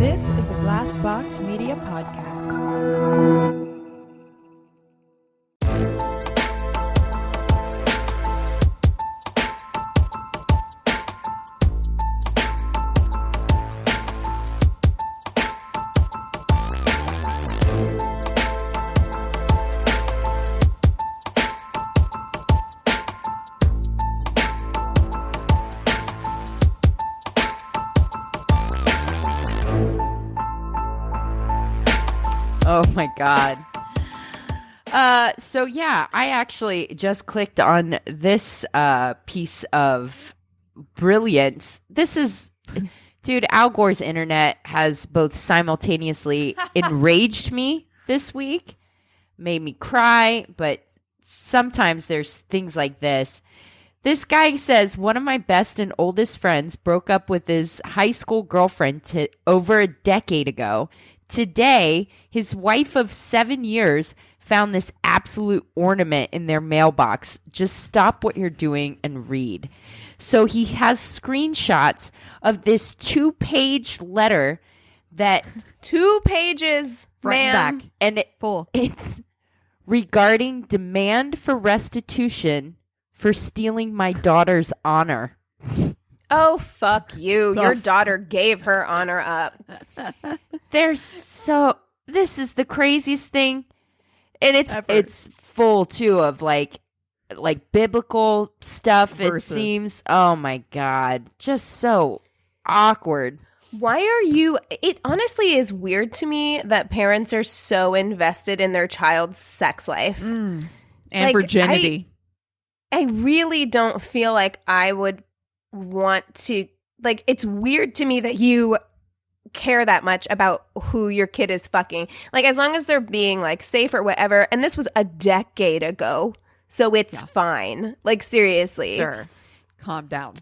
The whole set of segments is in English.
This is a Glass Box Media podcast. Oh my God. So yeah, I actually just clicked on this piece of brilliance. This is, dude, Al Gore's internet has both simultaneously enraged me this week, made me cry, but sometimes there's things like this. This guy says, one of my best and oldest friends broke up with his high school girlfriend over a decade ago. Today, his wife of 7 years found this absolute ornament in their mailbox. Just stop what you're doing and read. So he has screenshots of this 2-page letter that 2 pages, front and back, and it's regarding demand for restitution for stealing my daughter's honor. Oh, fuck you. Your daughter gave her honor up. This is the craziest thing. And it's full too of like biblical stuff. Verses. It seems, oh my God, just so awkward. Why are you, it honestly is weird to me that parents are so invested in their child's sex life. And virginity. I really don't feel like I would want to, like, it's weird to me that you care that much about who your kid is fucking. Like, as long as they're being like safe or whatever. And this was a decade ago, so it's fine. Like, seriously, sir, calm down.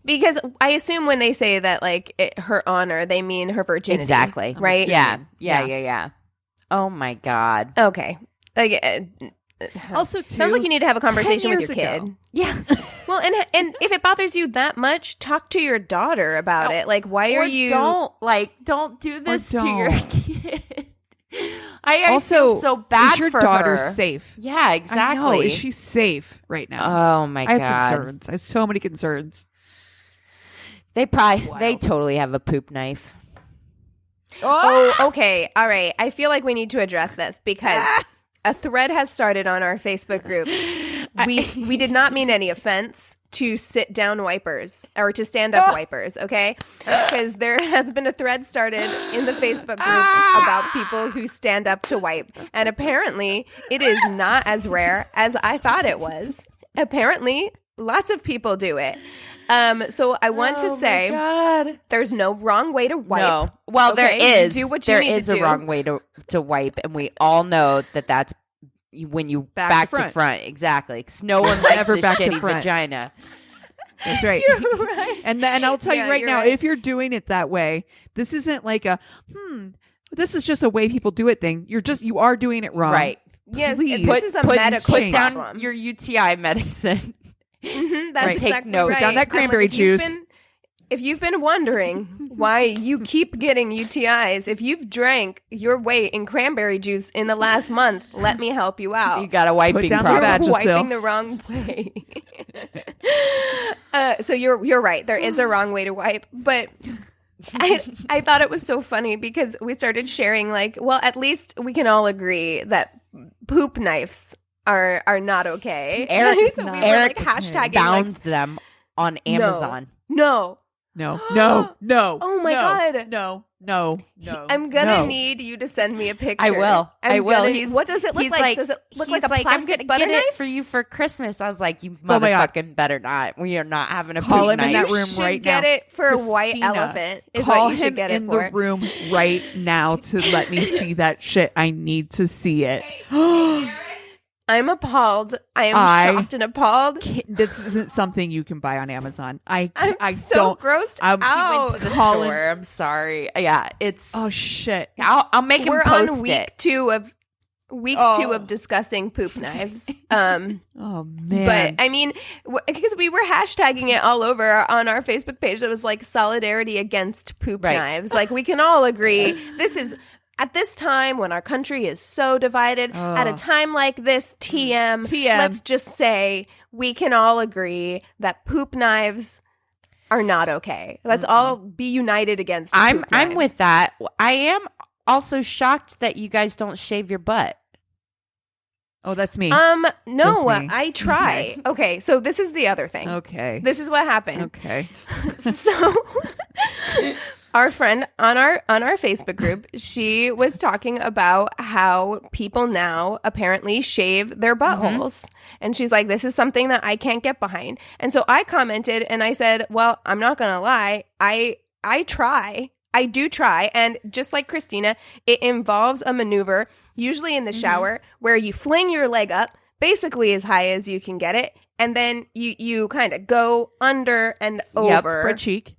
Because I assume when they say that, like, her honor, they mean her virginity. Exactly. Right? Yeah. Oh my God. Okay. Like, also, too, sounds like you need to have a conversation with your kid. Ago. Yeah. Well, and if it bothers you that much, talk to your daughter about it. Like, why are you don't do this to your kid? I feel so bad for her. Is your daughter safe? Yeah, exactly. I know. Is she safe right now? Oh my God. I have concerns. I have so many concerns. They totally have a poop knife. Oh, okay. All right. I feel like we need to address this because a thread has started on our Facebook group. We did not mean any offense to sit down wipers or to stand up wipers, okay? Because there has been a thread started in the Facebook group about people who stand up to wipe. And apparently it is not as rare as I thought it was. Apparently lots of people do it. So I want to say there's no wrong way to wipe. No. Well, okay? there is. You do what you there need is to a do. wrong way to wipe, and we all know that that's when you back to front. Exactly. 'Cause no one likes a shitty vagina. That's right. You're right. And I'll tell you right now, if you're doing it that way, this isn't like this is just a way people do it thing. You are doing it wrong. Right. Yes. Please. This is a medical Put down problem. your UTI medicine. Mm-hmm, that's right. exactly Take note. right. Down that cranberry juice. If you've been wondering why you keep getting UTIs, if you've drank your weight in cranberry juice in the last month, let me help you out. You got a wiping problem. You're wiping the wrong way. So you're right. There is a wrong way to wipe, but I thought it was so funny because we started sharing like, well, at least we can all agree that poop knives are not okay. Eric, so we were Eric like hashtagging found them on Amazon. No. Oh my God. No. I'm gonna need you to send me a picture. I will. What does it look like? Does it look like a plastic I'm gonna butter get knife? it for you for Christmas. I was like, you Oh my God. motherfucking better not. We are not having a Call poop him in night. that room You should right get now. it for a white Christina, elephant. Is call what you should him get in it for. the room right now to let me see that shit. I need to see it. I'm appalled. I am shocked and appalled. This isn't something you can buy on Amazon. I so don't. grossed I'm out. Went to the Colin- store. I'm sorry. Yeah, it's. Oh shit! I'll make him We're post on week it. 2 of. week 2 of discussing poop knives. Oh man! But I mean, because we were hashtagging it all over on our Facebook page, that was like solidarity against poop knives. Like we can all agree this is at this time when our country is so divided. At a time like this, TM. Let's just say we can all agree that poop knives are not okay. Let's all be united against. I'm with that. I am also shocked that you guys don't shave your butt. Oh, that's me. No, me. I try. Okay, so this is the other thing. Okay. This is what happened. Okay. So our friend on our Facebook group, she was talking about how people now apparently shave their buttholes. And she's like, this is something that I can't get behind. And so I commented and I said, well, I'm not going to lie. I try. I do try. And just like Christina, it involves a maneuver, usually in the shower, where you fling your leg up basically as high as you can get it. And then you kind of go under and over. Spread cheek.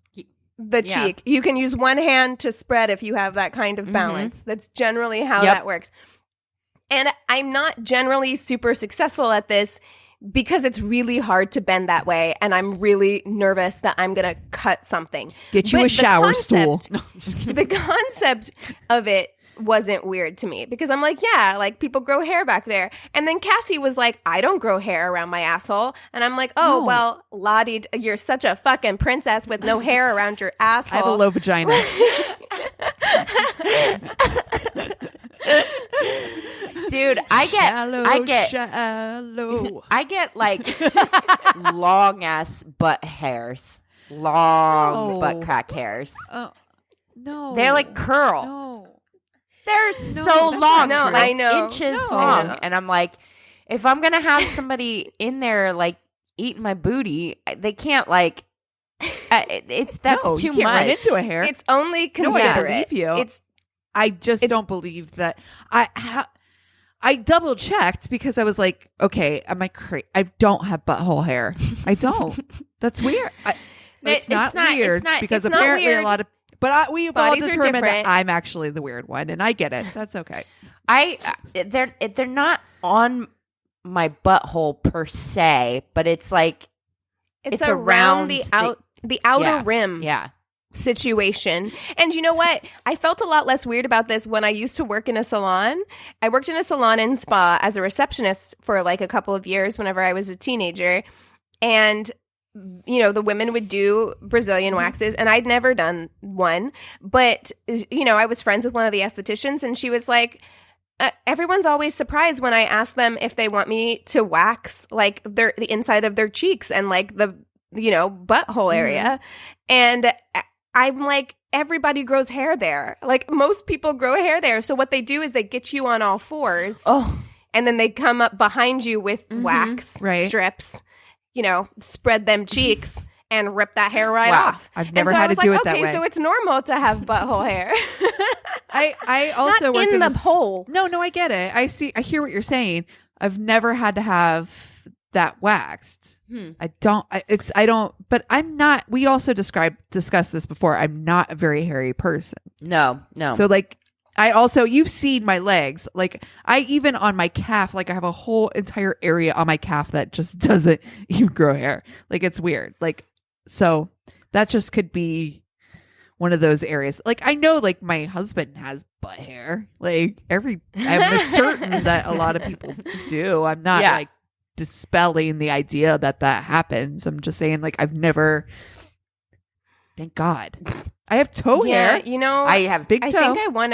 The cheek. You can use one hand to spread if you have that kind of balance. That's generally how that works. And I'm not generally super successful at this because it's really hard to bend that way, and I'm really nervous that I'm going to cut something. Get you a shower stool. The concept of it wasn't weird to me because I'm like, yeah, like people grow hair back there. And then Cassie was like, I don't grow hair around my asshole. And I'm like, oh, well, Lottie, you're such a fucking princess with no hair around your asshole. I have a low vagina. Dude, I get like long ass butt hairs, butt crack hairs. No, they're like curl. No, they're so long. No, like I know. inches long, and I'm like, if I'm gonna have somebody in there like eating my booty, they can't like. That's too you can't much. run into a hair. It's only considerate. I believe you. I just don't believe that. I double checked because I was like, okay, am I crazy? I don't have butthole hair. I don't. That's weird. It's not weird because apparently a lot of. But we've all determined that I'm actually the weird one, and I get it. That's okay. They're not on my butthole per se, but it's like it's around the outer rim. Yeah. Situation. And you know what? I felt a lot less weird about this when I used to work in a salon. I worked in a salon and spa as a receptionist for like a couple of years whenever I was a teenager. And, you know, the women would do Brazilian waxes and I'd never done one. But, you know, I was friends with one of the estheticians and she was like, everyone's always surprised when I ask them if they want me to wax like the inside of their cheeks and like the, you know, butthole area. And I'm like, everybody grows hair there. Like most people grow hair there. So what they do is they get you on all fours. And then they come up behind you with wax strips, you know, spread them cheeks and rip that hair off. I've never had to do it that way. Okay, so it's normal to have butthole hair. I also not worked in the hole. No, I get it. I hear what you're saying. I've never had to have that waxed. I don't, but I'm not, we also discussed this before. I'm not a very hairy person. No. So like, you've seen my legs. Like I even on my calf, like I have a whole entire area on my calf that just doesn't even grow hair. Like it's weird. Like, so that just could be one of those areas. Like I know like my husband has butt hair. Like I'm certain that a lot of people do. I'm not like dispelling the idea that happens. I'm just saying like I've never, thank God. I have toe hair. You know, I have big toe. I think I want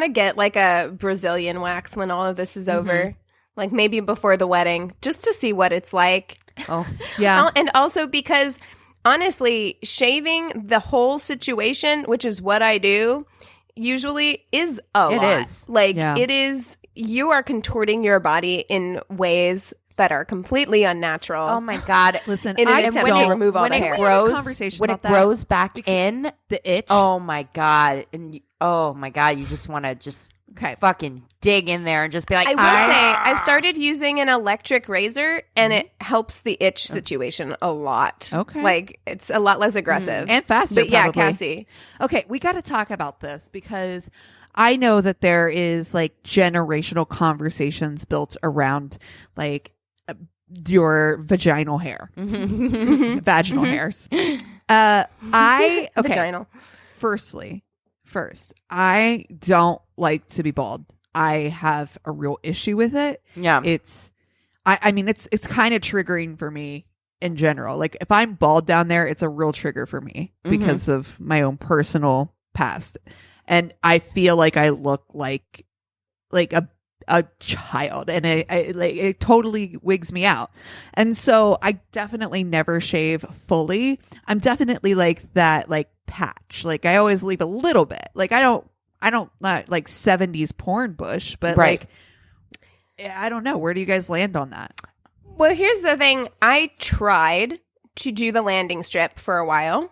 to get like a Brazilian wax when all of this is over. Like maybe before the wedding, just to see what it's like. Oh, yeah. And also because honestly, shaving the whole situation, which is what I do, usually is a lot. It is. Like it is. You are contorting your body in ways that are completely unnatural. Oh my God! Listen, in an attempt to remove all the hair. When it grows back in, the itch. Oh my God! And oh my God! You just want to just Okay. fucking dig in there and just be like, I will say I've started using an electric razor, and it helps the itch situation a lot. Okay. Like it's a lot less aggressive and faster. But yeah, probably. Cassie. Okay, we got to talk about this because I know that there is like generational conversations built around like your vaginal hair, vaginal hairs. Okay. Vaginal. First, I don't like to be bald. I have a real issue with it. yeah. I mean, it's kind of triggering for me in general. Like if I'm bald down there, it's a real trigger for me because of my own personal past. And I feel like I look like a child, and it totally wigs me out. And so I definitely never shave fully. I'm definitely like that, like patch. Like I always leave a little bit. Like I don't not like 70s porn bush, but Right. like I don't know. Where do you guys land on that? Well, here's the thing. I tried to do the landing strip for a while.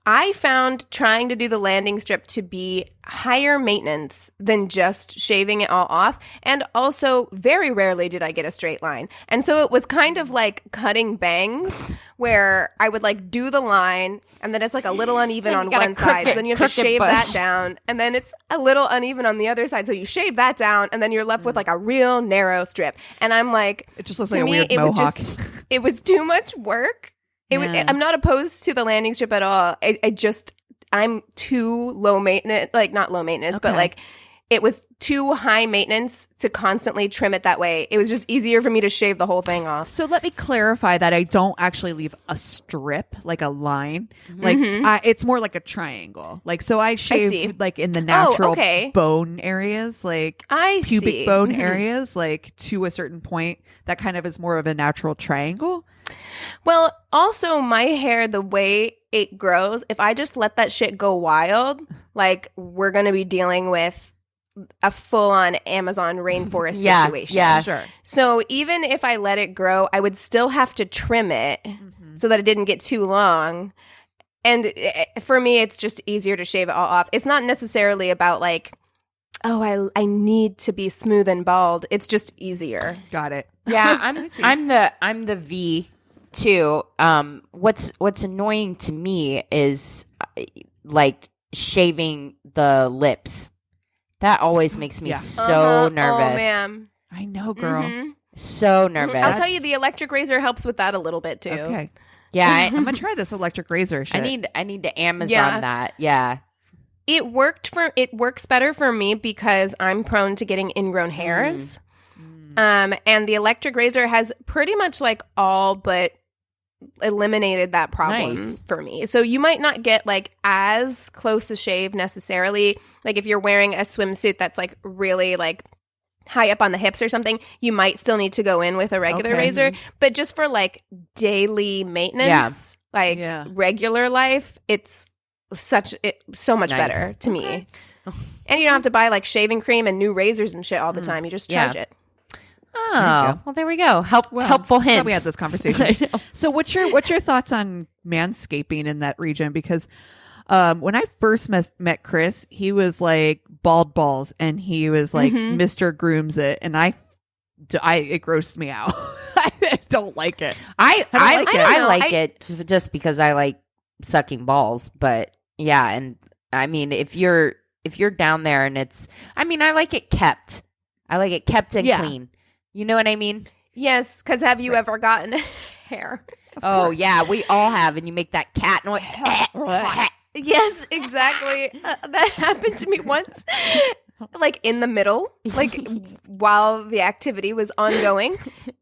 I found trying to do the landing strip to be higher maintenance than just shaving it all off. And also, very rarely did I get a straight line. And so it was kind of like cutting bangs where I would like do the line and then it's like a little uneven Then on you got a one side. So then you have to crooked shave bush. that down. And then it's a little uneven on the other side. So you shave that down and then you're left with like a real narrow strip. And I'm like, It just looks to like a me, weird it mohawk. it was too much work. Yeah. I'm not opposed to the landing strip at all. I'm too low maintenance, like not low maintenance, but Okay. like it was too high maintenance to constantly trim it that way. It was just easier for me to shave the whole thing off. So let me clarify that I don't actually leave a strip, like a line. Like it's more like a triangle. Like so I see. shave like in the natural okay. bone areas, like I pubic see. bone areas, like to a certain point. That kind of is more of a natural triangle. Well, also my hair, the way it grows, if I just let that shit go wild, like we're going to be dealing with a full-on Amazon rainforest Yeah, situation. yeah. Sure. So even if I let it grow, I would still have to trim it so that it didn't get too long. And for me, it's just easier to shave it all off. It's not necessarily about like, oh, I need to be smooth and bald. It's just easier. Got it. Yeah, I'm the V too. What's annoying to me is like shaving the lips. That always makes me Yeah. so nervous. Oh, man. I know, girl. Mhm. So nervous. I'll tell you, the electric razor helps with that a little bit too. Okay. Yeah, I'm gonna try this electric razor shit. I need to Amazon Yeah. that. Yeah. It works better for me because I'm prone to getting ingrown hairs. And the electric razor has pretty much like all but eliminated that problem Nice. for me. So you might not get like as close a shave necessarily. Like if you're wearing a swimsuit that's like really like high up on the hips or something, you might still need to go in with a regular Okay. razor. But just for like daily maintenance, like Yeah. regular life, it's so much Nice. better to me. And you don't have to buy like shaving cream and new razors and shit all the time. You just charge Yeah. it. Oh, well, there we go. Helpful I'm glad hints. we had this conversation. So what's your thoughts on manscaping in that region? Because when I first met Chris, he was like bald balls, and he was like Mr. Grooms it, and it grossed me out. I don't like it. I like it. I know. like it just because I like sucking balls. But yeah, and I mean, if you're down there and I like it kept. I like it kept and Yeah. clean. You know what I mean? Yes, because have you ever gotten hair? Oh yeah, we all have, and you make that cat noise. Yes, exactly. That happened to me once. Like in the middle, like while the activity was ongoing,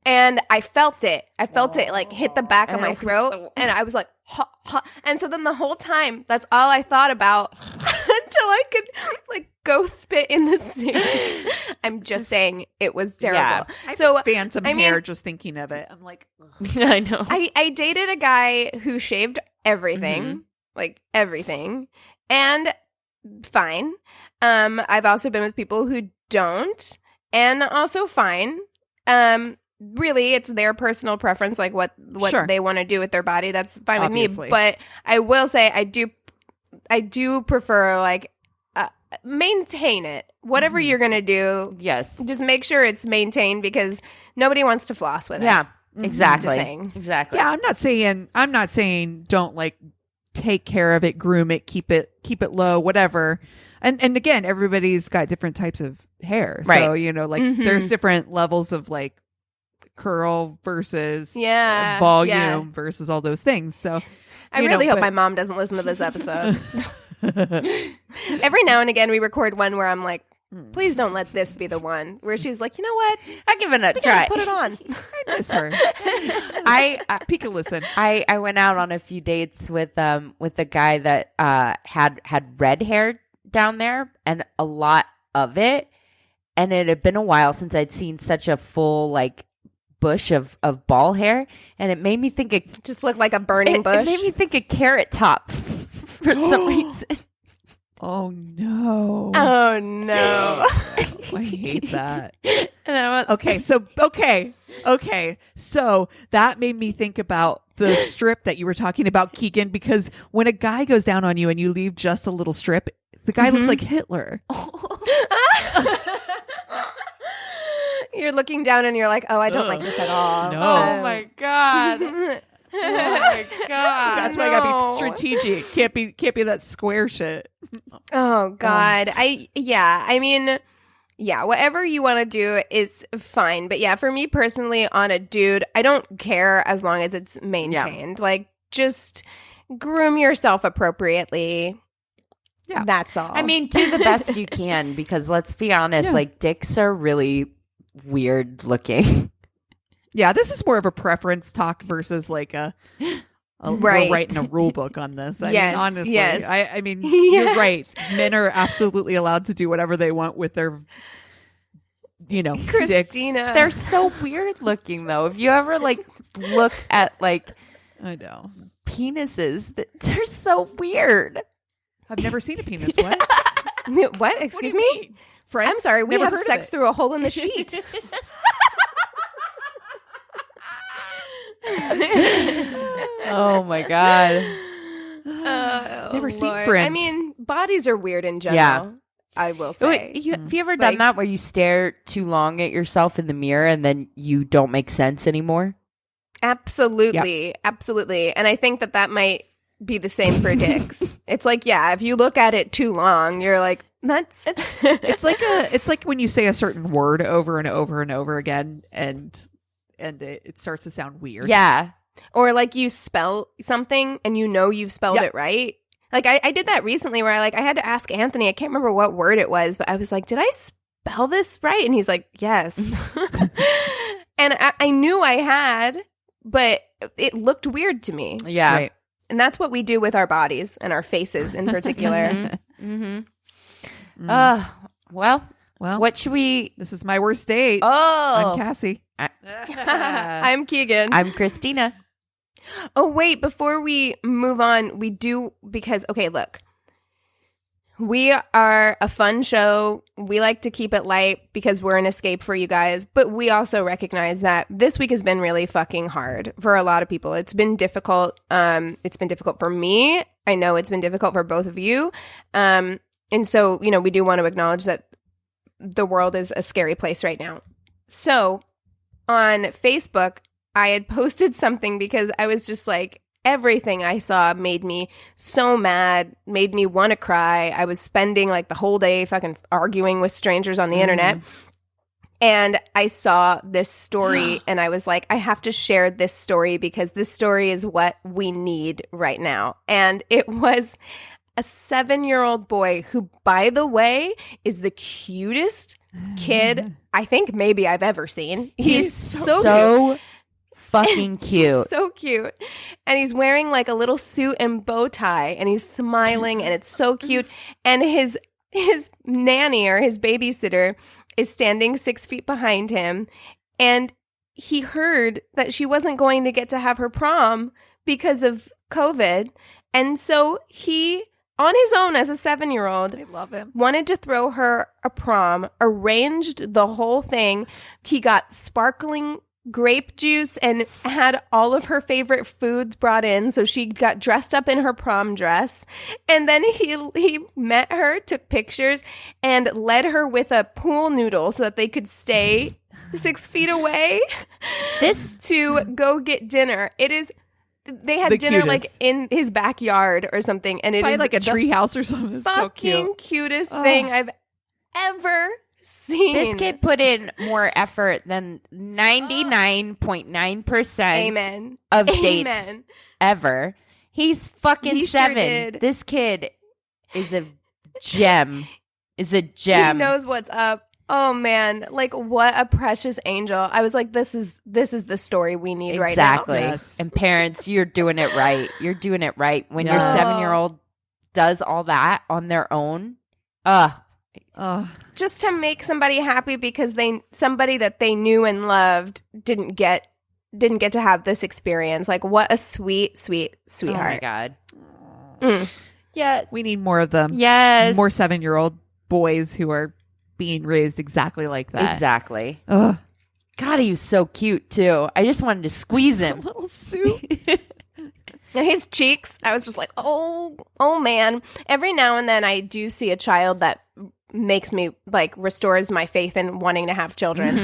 and I felt it. I felt it like hit the back of my throat, and I was like, ha, ha. And so then the whole time, that's all I thought about until I could like go spit in the sink. I'm just saying it was terrible. I So phantom I mean- hair just thinking of it. I'm like, ugh. I know. I dated a guy who shaved everything, like everything, and fine. I've also been with people who don't, and also fine. Really, it's their personal preference, like what Sure. they want to do with their body. That's fine with Obviously. me. But I will say, I do prefer like maintain it. Whatever you're going to do, Yes. just make sure it's maintained because nobody wants to floss with it. Yeah. Exactly. Just saying. Exactly. Yeah, I'm not saying don't like take care of it, groom it, keep it low, whatever. And again, everybody's got different types of hair. Right. So, like there's different levels of like curl versus volume versus all those things. So I really hope my mom doesn't listen to this episode. Every now and again we record one where I'm like, please don't let this be the one where she's like, you know what? I'll give it a try. Put it on. I miss her. Peek a listen. I went out on a few dates with a guy that had red hair down there and a lot of it, and it had been a while since I'd seen such a full like bush of ball hair, and it made me think it just looked like a burning bush. It made me think a carrot top for some reason. Oh no! Oh no! I hate that. And I was Okay. So that made me think about the strip that you were talking about, Keegan, because when a guy goes down on you and you leave just a little strip, the guy looks like Hitler. You're looking down and you're like, oh, I don't like this at all. No. Oh my god. Oh my god. That's why I gotta be strategic. Can't be that square shit. Oh God. Whatever you want to do is fine. But yeah, for me personally, on a dude, I don't care as long as it's maintained. Like, just groom yourself appropriately. Yeah. That's all. I mean, do the best you can because let's be honest, like dicks are really weird looking. Yeah, this is more of a preference talk versus like a we're writing a rule book on this. I mean, honestly, I mean, you're right. Men are absolutely allowed to do whatever they want with their, Christina. dicks. They're so weird looking though. If you ever like look at like, I know penises, they're so weird. I've never seen a penis. What? What? Excuse me? Friend? I'm sorry. We have sex through a hole in the sheet. Oh my god. Never seen Lord. Friends. I mean, bodies are weird in general. Yeah. I will say. Have you ever done that where you stare too long at yourself in the mirror and then you don't make sense anymore? Absolutely. Yep. Absolutely. And I think that might be the same for dicks. It's like, if you look at it too long, you're like, that's it's like when you say a certain word over and over and over again and it starts to sound weird. Yeah. Or like you spell something and you've spelled it right. Like I did that recently where I had to ask Anthony, I can't remember what word it was, but I was like, did I spell this right? And he's like, yes. And I knew I had, but it looked weird to me. Yeah. Right. And that's what we do with our bodies and our faces in particular. Well, what should we? This is my worst date. Oh, I'm Cassie. I'm Keegan. I'm Christina. Oh, wait, before we move on, because, okay, look, we are a fun show. We like to keep it light because we're an escape for you guys, but we also recognize that this week has been really fucking hard for a lot of people. It's been difficult. It's been difficult for me. I know it's been difficult for both of you. And so, we do want to acknowledge that the world is a scary place right now. So on Facebook, I had posted something because I was just like, everything I saw made me so mad, made me want to cry. I was spending like the whole day fucking arguing with strangers on the internet. And I saw this story and I was like, I have to share this story because this story is what we need right now. And it was a 7-year-old boy who, by the way, is the cutest kid I think maybe I've ever seen. He's so cute. Fucking cute. So cute. And he's wearing like a little suit and bow tie and he's smiling and it's so cute. And his nanny or his babysitter is standing 6 feet behind him. And he heard that she wasn't going to get to have her prom because of COVID. And so he, on his own as a 7-year-old, I love him, wanted to throw her a prom, arranged the whole thing. He got sparkling grape juice and had all of her favorite foods brought in. So she got dressed up in her prom dress. And then he met her, took pictures, and led her with a pool noodle so that they could stay 6 feet away to go get dinner. They had dinner cutest. like in his backyard or something. And it By is like a tree house or something. It's so cute. cutest thing I've ever seen. This kid put in more effort than 99.9% Amen. of Amen. dates ever. He's fucking He sure 7. did. This kid is a gem. Is a gem. He knows what's up. Oh man, like what a precious angel. I was like, this is the story we need right now. Exactly. Yes. And parents, you're doing it right. You're doing it right. When your 7-year-old does all that on their own, Just to make somebody happy because somebody that they knew and loved didn't get to have this experience. Like what a sweet, sweet, oh sweetheart. my God. Yeah. We need more of them. Yes. More 7-year-old boys who are being raised exactly like that. Exactly. Ugh. God, he was so cute too. I just wanted to squeeze him. Little soup. His cheeks, I was just like, oh man. Every now and then I do see a child that makes me like restores my faith in wanting to have children.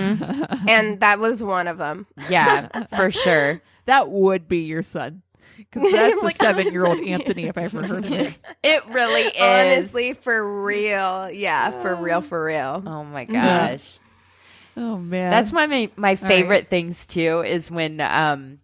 And that was one of them. Yeah, for sure. That would be your son. Because that's Like, a 7-year-old Anthony if I ever heard of it. It really is. Honestly, for real. Yeah, for real. Oh my gosh. Oh, man. That's my favorite things too is when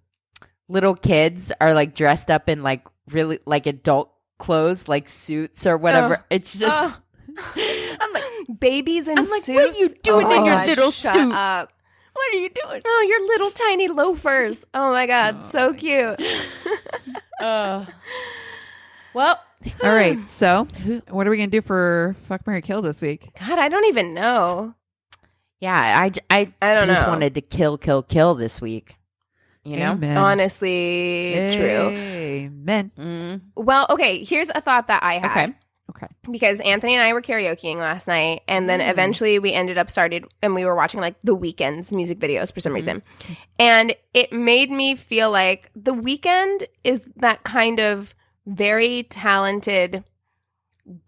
little kids are like dressed up in like really like adult clothes, like suits or whatever. It's just I'm like, babies in I'm like, suits? what are you doing in your gosh, little shut suit? up. what are you doing? Oh, your little tiny loafers. Oh my God, so cute. Well, All right. So, what are we going to do for Fuck, Marry, Kill this week? God, I don't even know. yeah, I don't just know. wanted to kill this week. You know? Amen. Honestly, true. Amen. Mm, Well, okay, here's a thought that I had. Okay. Because Anthony and I were karaokeing last night, and then eventually we ended up and we were watching like the Weeknd's music videos for some reason. And it made me feel like the Weeknd is that kind of very talented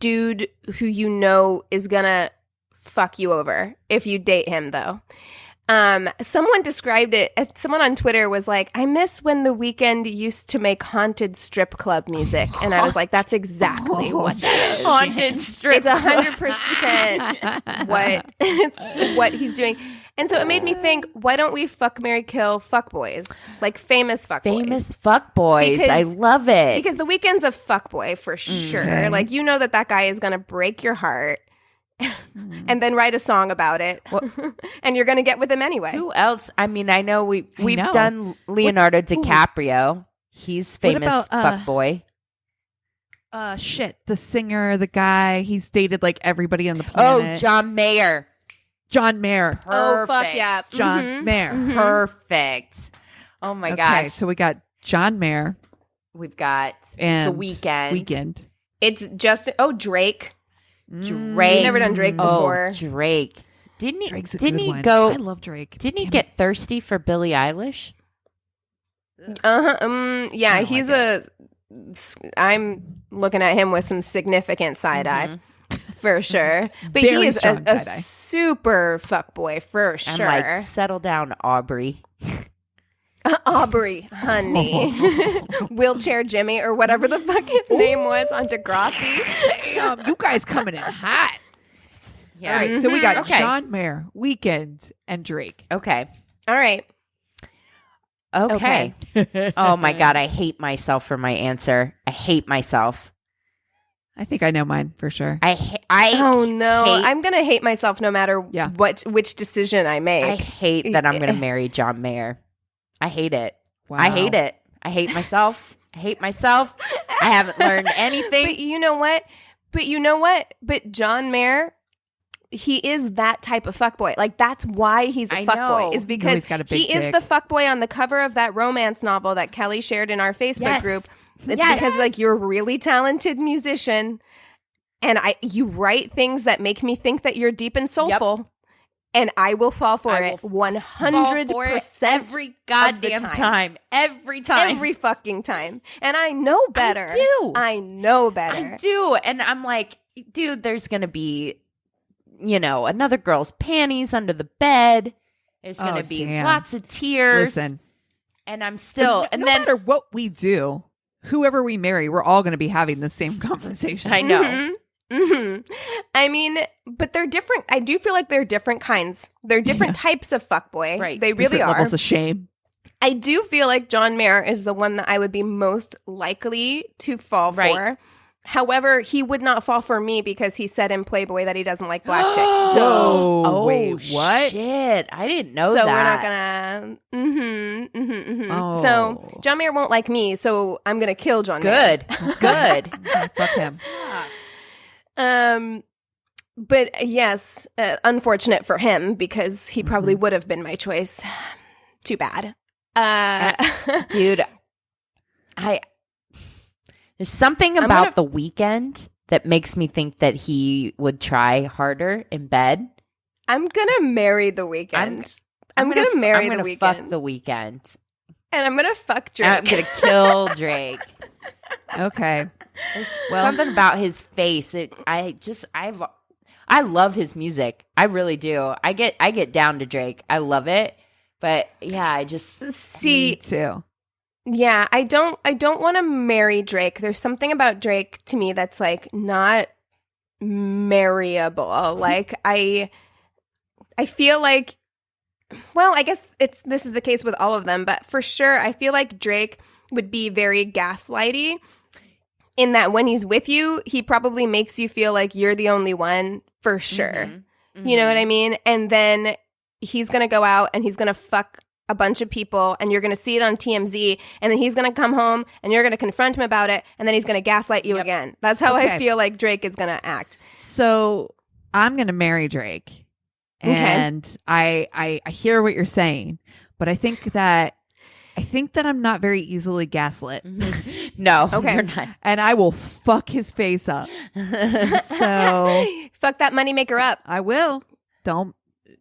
dude who you know is gonna fuck you over if you date him, though. Someone described it. Someone on Twitter was like, "I miss when the Weeknd used to make haunted strip club music," and I was like, "That's exactly what that is. haunted strip. It's 100% what he's doing." And so it made me think, why don't we fuck, marry, kill fuckboys, like famous fuckboys? Famous fuckboys. I love it. Because the Weeknd's a fuckboy for sure. Like you know that guy is gonna break your heart. And then write a song about it, and you're going to get with him anyway. Who else? I mean, I know we've know. done Leonardo DiCaprio. He's famous about, fuckboy. Shit. The singer, the guy, he's dated like everybody on the Oh, planet. John Mayer. John Mayer. Oh, fuck yeah. John Mayer. Perfect. Oh my Okay, gosh. so we got John Mayer We've got and The Weeknd. Weeknd. It's just, Drake. Drake. We've never done Drake before. Oh, Drake. Didn't he? Drake's a Didn't good he one. go? I love Drake. Didn't he Damn get thirsty for Billie Eilish? Yeah, I don't he's like I'm looking at him with some significant side eye. For sure. But Very he is strong a side-eye. super fuckboy for sure. I'm like, settle down, Aubrey. Aubrey, honey. Wheelchair Jimmy or whatever the fuck his name was on Degrassi. Damn, you guys coming in hot. Yeah. All right, so we got Okay. John Mayer, Weeknd, and Drake. Okay. All right. Okay. Oh my God, I hate myself for my answer. I hate myself. I think I know mine for sure. Oh no, hate- I'm gonna hate myself no matter Yeah. which decision I make. I hate that I'm going to marry John Mayer. I hate it. Wow. I hate it. I hate myself. I hate myself. I haven't learned anything. But you know what? But John Mayer, he is that type of fuckboy. Like that's why he's a I know. fuckboy. Is No, because he's got a big he is dick. the fuckboy on the cover of that romance novel that Kelly shared in our Facebook Yes. group. It's Yes. because like you're a really talented musician, and you write things that make me think that you're deep and soulful. and I will fall for I it will 100% every goddamn time. Every time. Every fucking time. And I know better. I do. And I'm like, dude, there's going to be, another girl's panties under the bed. There's going to be lots of tears. Listen. And I'm still, no matter what we do, whoever we marry, we're all going to be having the same conversation. I know. Mm-hmm. Mm-hmm. I mean, but they're different. I do feel like they're different kinds. They're different types of fuckboy. Right. They really Different are. levels of shame. I do feel like John Mayer is the one that I would be most likely to fall for. However, he would not fall for me because he said in Playboy that he doesn't like black chicks. So, wait, what? Shit. I didn't know so that. we're not gonna. Oh. So John Mayer won't like me. So I'm gonna kill John Mayer. Good. Fuck him. But yes, unfortunate for him because he probably would have been my choice. Too bad. Dude, there's something about the Weeknd that makes me think that he would try harder in bed. I'm gonna marry the Weeknd. I'm gonna marry the Weeknd. Fuck the Weeknd. And I'm gonna fuck Drake. I'm gonna kill Drake. Okay. There's something about his face. I love his music. I really do. I get down to Drake. I love it. But yeah, I just see me too. Yeah, I don't want to marry Drake. There's something about Drake to me that's like not marryable. Like I feel like, well, I guess this is the case with all of them, but for sure I feel like Drake would be very gaslighty in that when he's with you, he probably makes you feel like you're the only one for sure. Mm-hmm. You know what I mean? And then he's going to go out and he's going to fuck a bunch of people and you're going to see it on TMZ and then he's going to come home and you're going to confront him about it and then he's going to gaslight you again. That's how I feel like Drake is going to act. So I'm going to marry Drake. And I hear what you're saying, but I think that I'm not very easily gaslit. No, okay, you're not. And I will fuck his face up. So fuck that moneymaker up. I will. Don't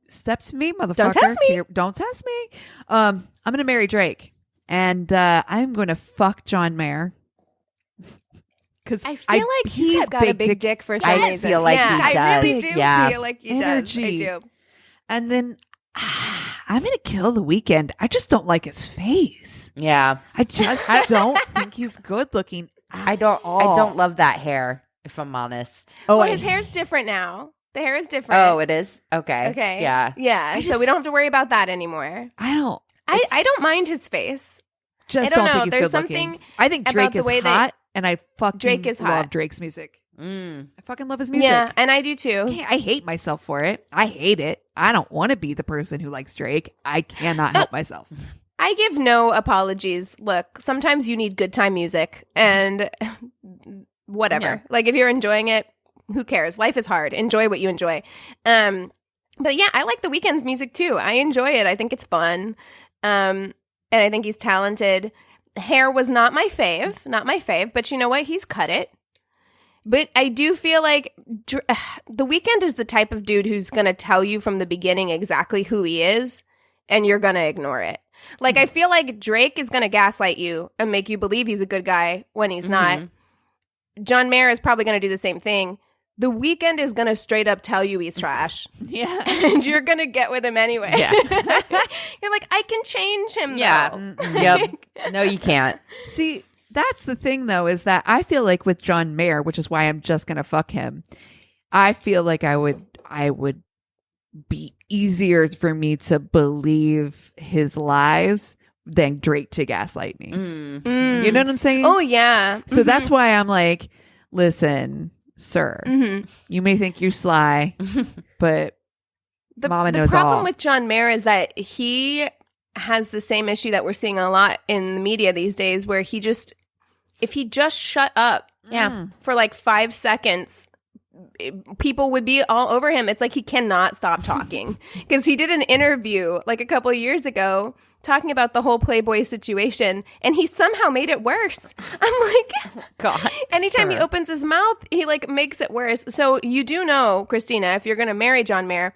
step to me, motherfucker. Don't test me. Don't test me. I'm gonna marry Drake, and I'm gonna fuck John Mayer. Because I feel like he's got a big dick for some reason. I feel like he does. I really do feel like he energy. does. I do. And then I'm gonna kill the Weeknd. I just don't like his face. Yeah, I just don't think he's good looking. I don't love that hair. If I'm honest. Oh, well, his hair's different now. The hair is different. Oh, it is? Okay. Okay. Yeah. So we don't have to worry about that anymore. I don't mind his face. Just I don't know. think he's There's good something looking. I think Drake is hot, and I fucking Drake is hot. love Drake's music. I fucking love his music. Yeah, and I do too. I hate myself for it. I hate it. I don't want to be the person who likes Drake. I cannot help myself. I give no apologies. Look, sometimes you need good time music and whatever. Yeah. Like if you're enjoying it, who cares? Life is hard. Enjoy what you enjoy. But yeah, I like The Weeknd's music too. I enjoy it. I think it's fun. And I think he's talented. Hair was not my fave, but you know what? He's cut it. But I do feel like The Weeknd is the type of dude who's going to tell you from the beginning exactly who he is, and you're going to ignore it. Like, I feel like Drake is going to gaslight you and make you believe he's a good guy when he's not. John Mayer is probably going to do the same thing. The Weeknd is going to straight up tell you he's trash. Yeah. And you're going to get with him anyway. Yeah. You're like, I can change him, though. Yep. No, you can't. See, that's the thing, though, is that I feel like with John Mayer, which is why I'm just going to fuck him, I feel like I would be easier for me to believe his lies than Drake to gaslight me. You know what I'm saying? Oh, yeah. So that's why I'm like, listen, sir, you may think you're sly, but Mama knows all. The problem with John Mayer is that he has the same issue that we're seeing a lot in the media these days, where if he just shut up for like 5 seconds, people would be all over him. It's like he cannot stop talking. Because he did an interview like a couple of years ago talking about the whole Playboy situation, and he somehow made it worse. I'm like, God. Anytime he opens his mouth, he like makes it worse. So you do know, Christina, if you're going to marry John Mayer,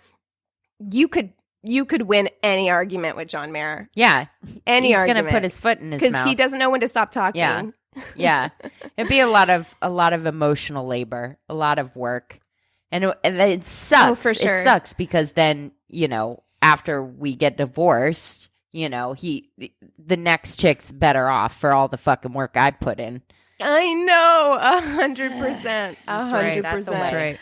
you could win any argument with John Mayer. Yeah. Any argument. He's going to put his foot in his mouth. Because he doesn't know when to stop talking. Yeah. Yeah. It'd be a lot of emotional labor, a lot of work. And it sucks. Oh, for sure. It sucks because then, after we get divorced, the next chick's better off for all the fucking work I put in. I know, 100%. 100%. That's right.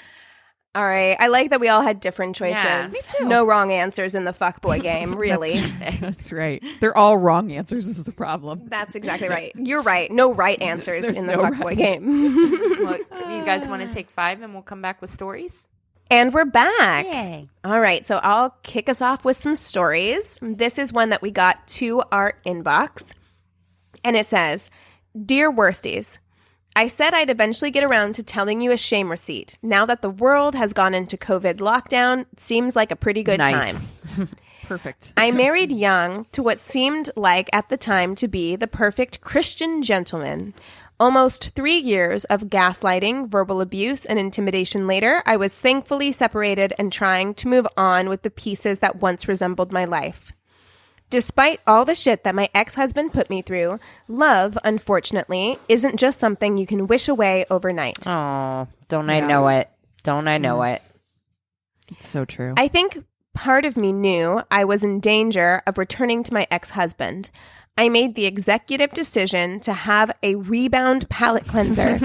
All right. I like that we all had different choices. Yeah, me too. No wrong answers in the fuckboy game, really. That's right. They're all wrong answers. This is the problem. That's exactly right. You're right. No right answers in the no fuckboy right. game. Well, you guys want to take 5 and we'll come back with stories? And we're back. Yay. All right. So I'll kick us off with some stories. This is one that we got to our inbox. And it says, Dear Worsties, I said I'd eventually get around to telling you a shame receipt. Now that the world has gone into COVID lockdown, it seems like a pretty good Nice. time. Perfect. I married young to what seemed like at the time to be the perfect Christian gentleman. Almost 3 years of gaslighting, verbal abuse, and intimidation later, I was thankfully separated and trying to move on with the pieces that once resembled my life. Despite all the shit that my ex-husband put me through, love, unfortunately, isn't just something you can wish away overnight. Oh, don't I know it? Don't I know it? It's so true. I think part of me knew I was in danger of returning to my ex-husband. I made the executive decision to have a rebound palate cleanser.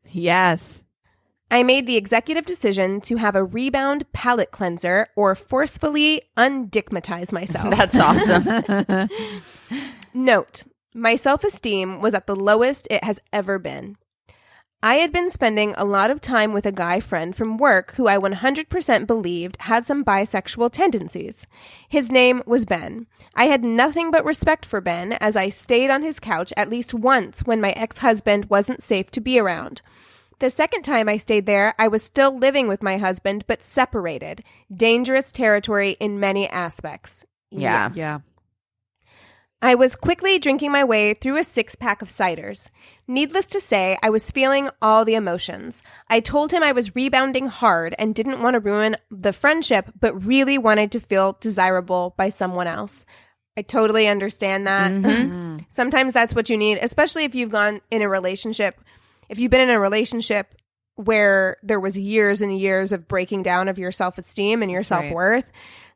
Yes. I made the executive decision to have a rebound palate cleanser or forcefully undigmatize myself. That's awesome. Note, my self-esteem was at the lowest it has ever been. I had been spending a lot of time with a guy friend from work who I 100% believed had some bisexual tendencies. His name was Ben. I had nothing but respect for Ben as I stayed on his couch at least once when my ex-husband wasn't safe to be around. The second time I stayed there, I was still living with my husband, but separated. Dangerous territory in many aspects. Yeah. Yes. Yeah. I was quickly drinking my way through a 6-pack of ciders. Needless to say, I was feeling all the emotions. I told him I was rebounding hard and didn't want to ruin the friendship, but really wanted to feel desirable by someone else. I totally understand that. Mm-hmm. Sometimes that's what you need, especially if you've gone in a relationship. If you've been in a relationship where there was years and years of breaking down of your self-esteem and your self-worth,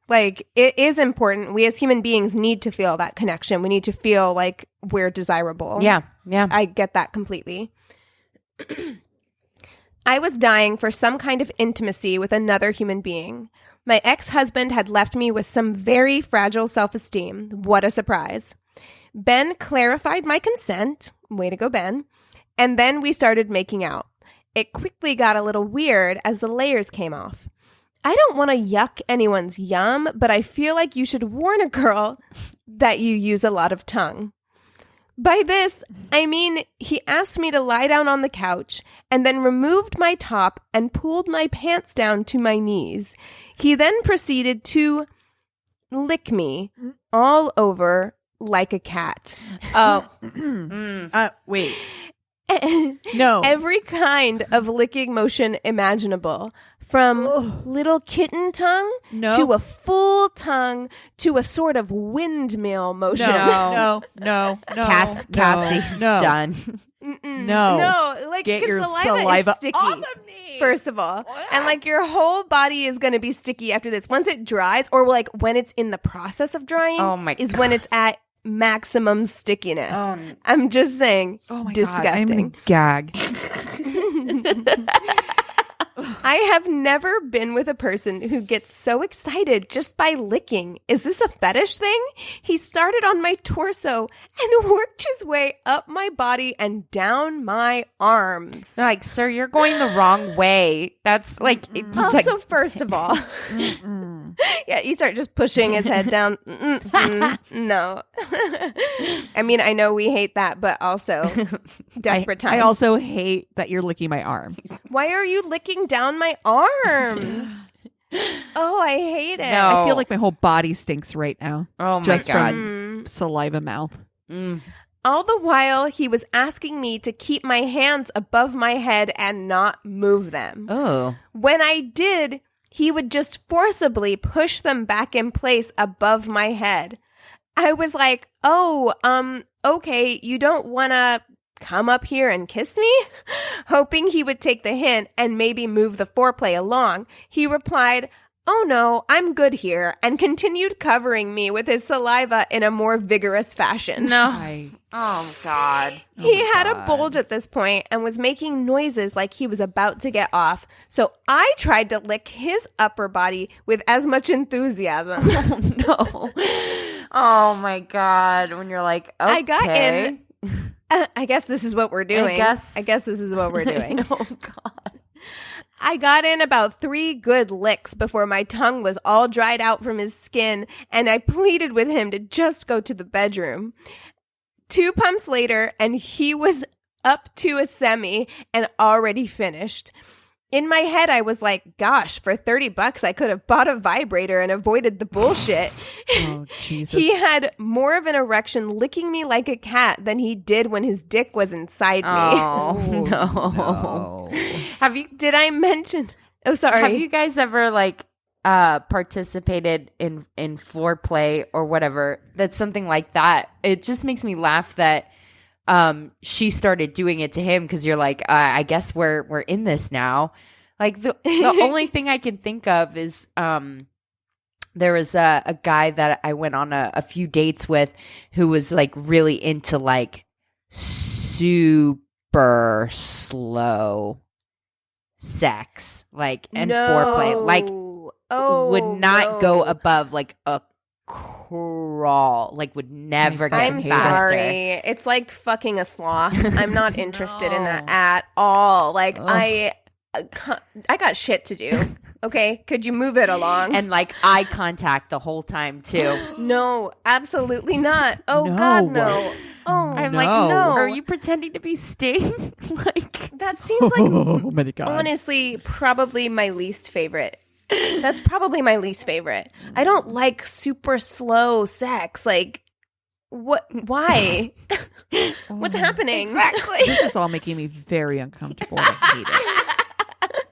like, it is important. We as human beings need to feel that connection. We need to feel like we're desirable. Yeah. Yeah. I get that completely. I was dying for some kind of intimacy with another human being. My ex-husband had left me with some very fragile self-esteem. What a surprise. Ben clarified my consent. Way to go, Ben. And then we started making out. It quickly got a little weird as the layers came off. I don't want to yuck anyone's yum, but I feel like you should warn a girl that you use a lot of tongue. By this, I mean he asked me to lie down on the couch and then removed my top and pulled my pants down to my knees. He then proceeded to lick me all over like a cat. Oh. Wait. No. Every kind of licking motion imaginable. From little kitten tongue to a full tongue to a sort of windmill motion. No. Cassie's done. No, like, Get because your saliva is sticky. off of me. First of all. And like your whole body is going to be sticky after this. Once it dries, or like when it's in the process of drying, Oh my is God. when it's at maximum stickiness. I'm just saying. Oh my disgusting. God, I'm gonna gag. I have never been with a person who gets so excited just by licking. Is this a fetish thing? He started on my torso and worked his way up my body and down my arms. They're like, sir, you're going the wrong way. That's like, it's Also, like first of all, yeah, you start just pushing his head down. No. I mean, I know we hate that, but also desperate times. I also hate that you're licking my arm. Why are you licking down my arms? Oh, I hate it. No. I feel like my whole body stinks right now. oh my Just God. from saliva mouth. All the while, he was asking me to keep my hands above my head and not move them. Oh. When I did, he would just forcibly push them back in place above my head. I was like, oh, okay, you don't want to come up here and kiss me? Hoping he would take the hint and maybe move the foreplay along. He replied, oh no, I'm good here, and continued covering me with his saliva in a more vigorous fashion. No. Oh, God. He had a bulge at this point and was making noises like he was about to get off. So I tried to lick his upper body with as much enthusiasm. Oh, no. Oh, my God. When you're like, okay. I got in. I guess this is what we're doing. I guess this is what we're doing. Oh, God. I got in about 3 good licks before my tongue was all dried out from his skin, and I pleaded with him to just go to the bedroom. 2 pumps later, and he was up to a semi and already finished. In my head, I was like, gosh, for $30, I could have bought a vibrator and avoided the bullshit. Oh, Jesus. He had more of an erection licking me like a cat than he did when his dick was inside me. Oh, no. Did I mention? Oh, sorry. Have you guys ever participated in foreplay or whatever? That's something like that. It just makes me laugh that she started doing it to him because you're like, I guess we're in this now. Like the only thing I can think of is there was a guy that I went on a few dates with who was like really into like super slow sex, like, and foreplay, like would not go above like a crawl, like would never get I'm faster. sorry. It's like fucking a sloth. I'm not interested in that at all. Like I got shit to do. Okay, could you move it along? And like eye contact the whole time too. No, absolutely not. Oh No. God, no. Oh, I'm no. like, no. Are you pretending to be Sting? Like that seems like Oh, my God. honestly probably my least favorite. That's probably my least favorite. I don't like super slow sex. Like, what? Why? What's happening? Exactly. This is all making me very uncomfortable. I hate it.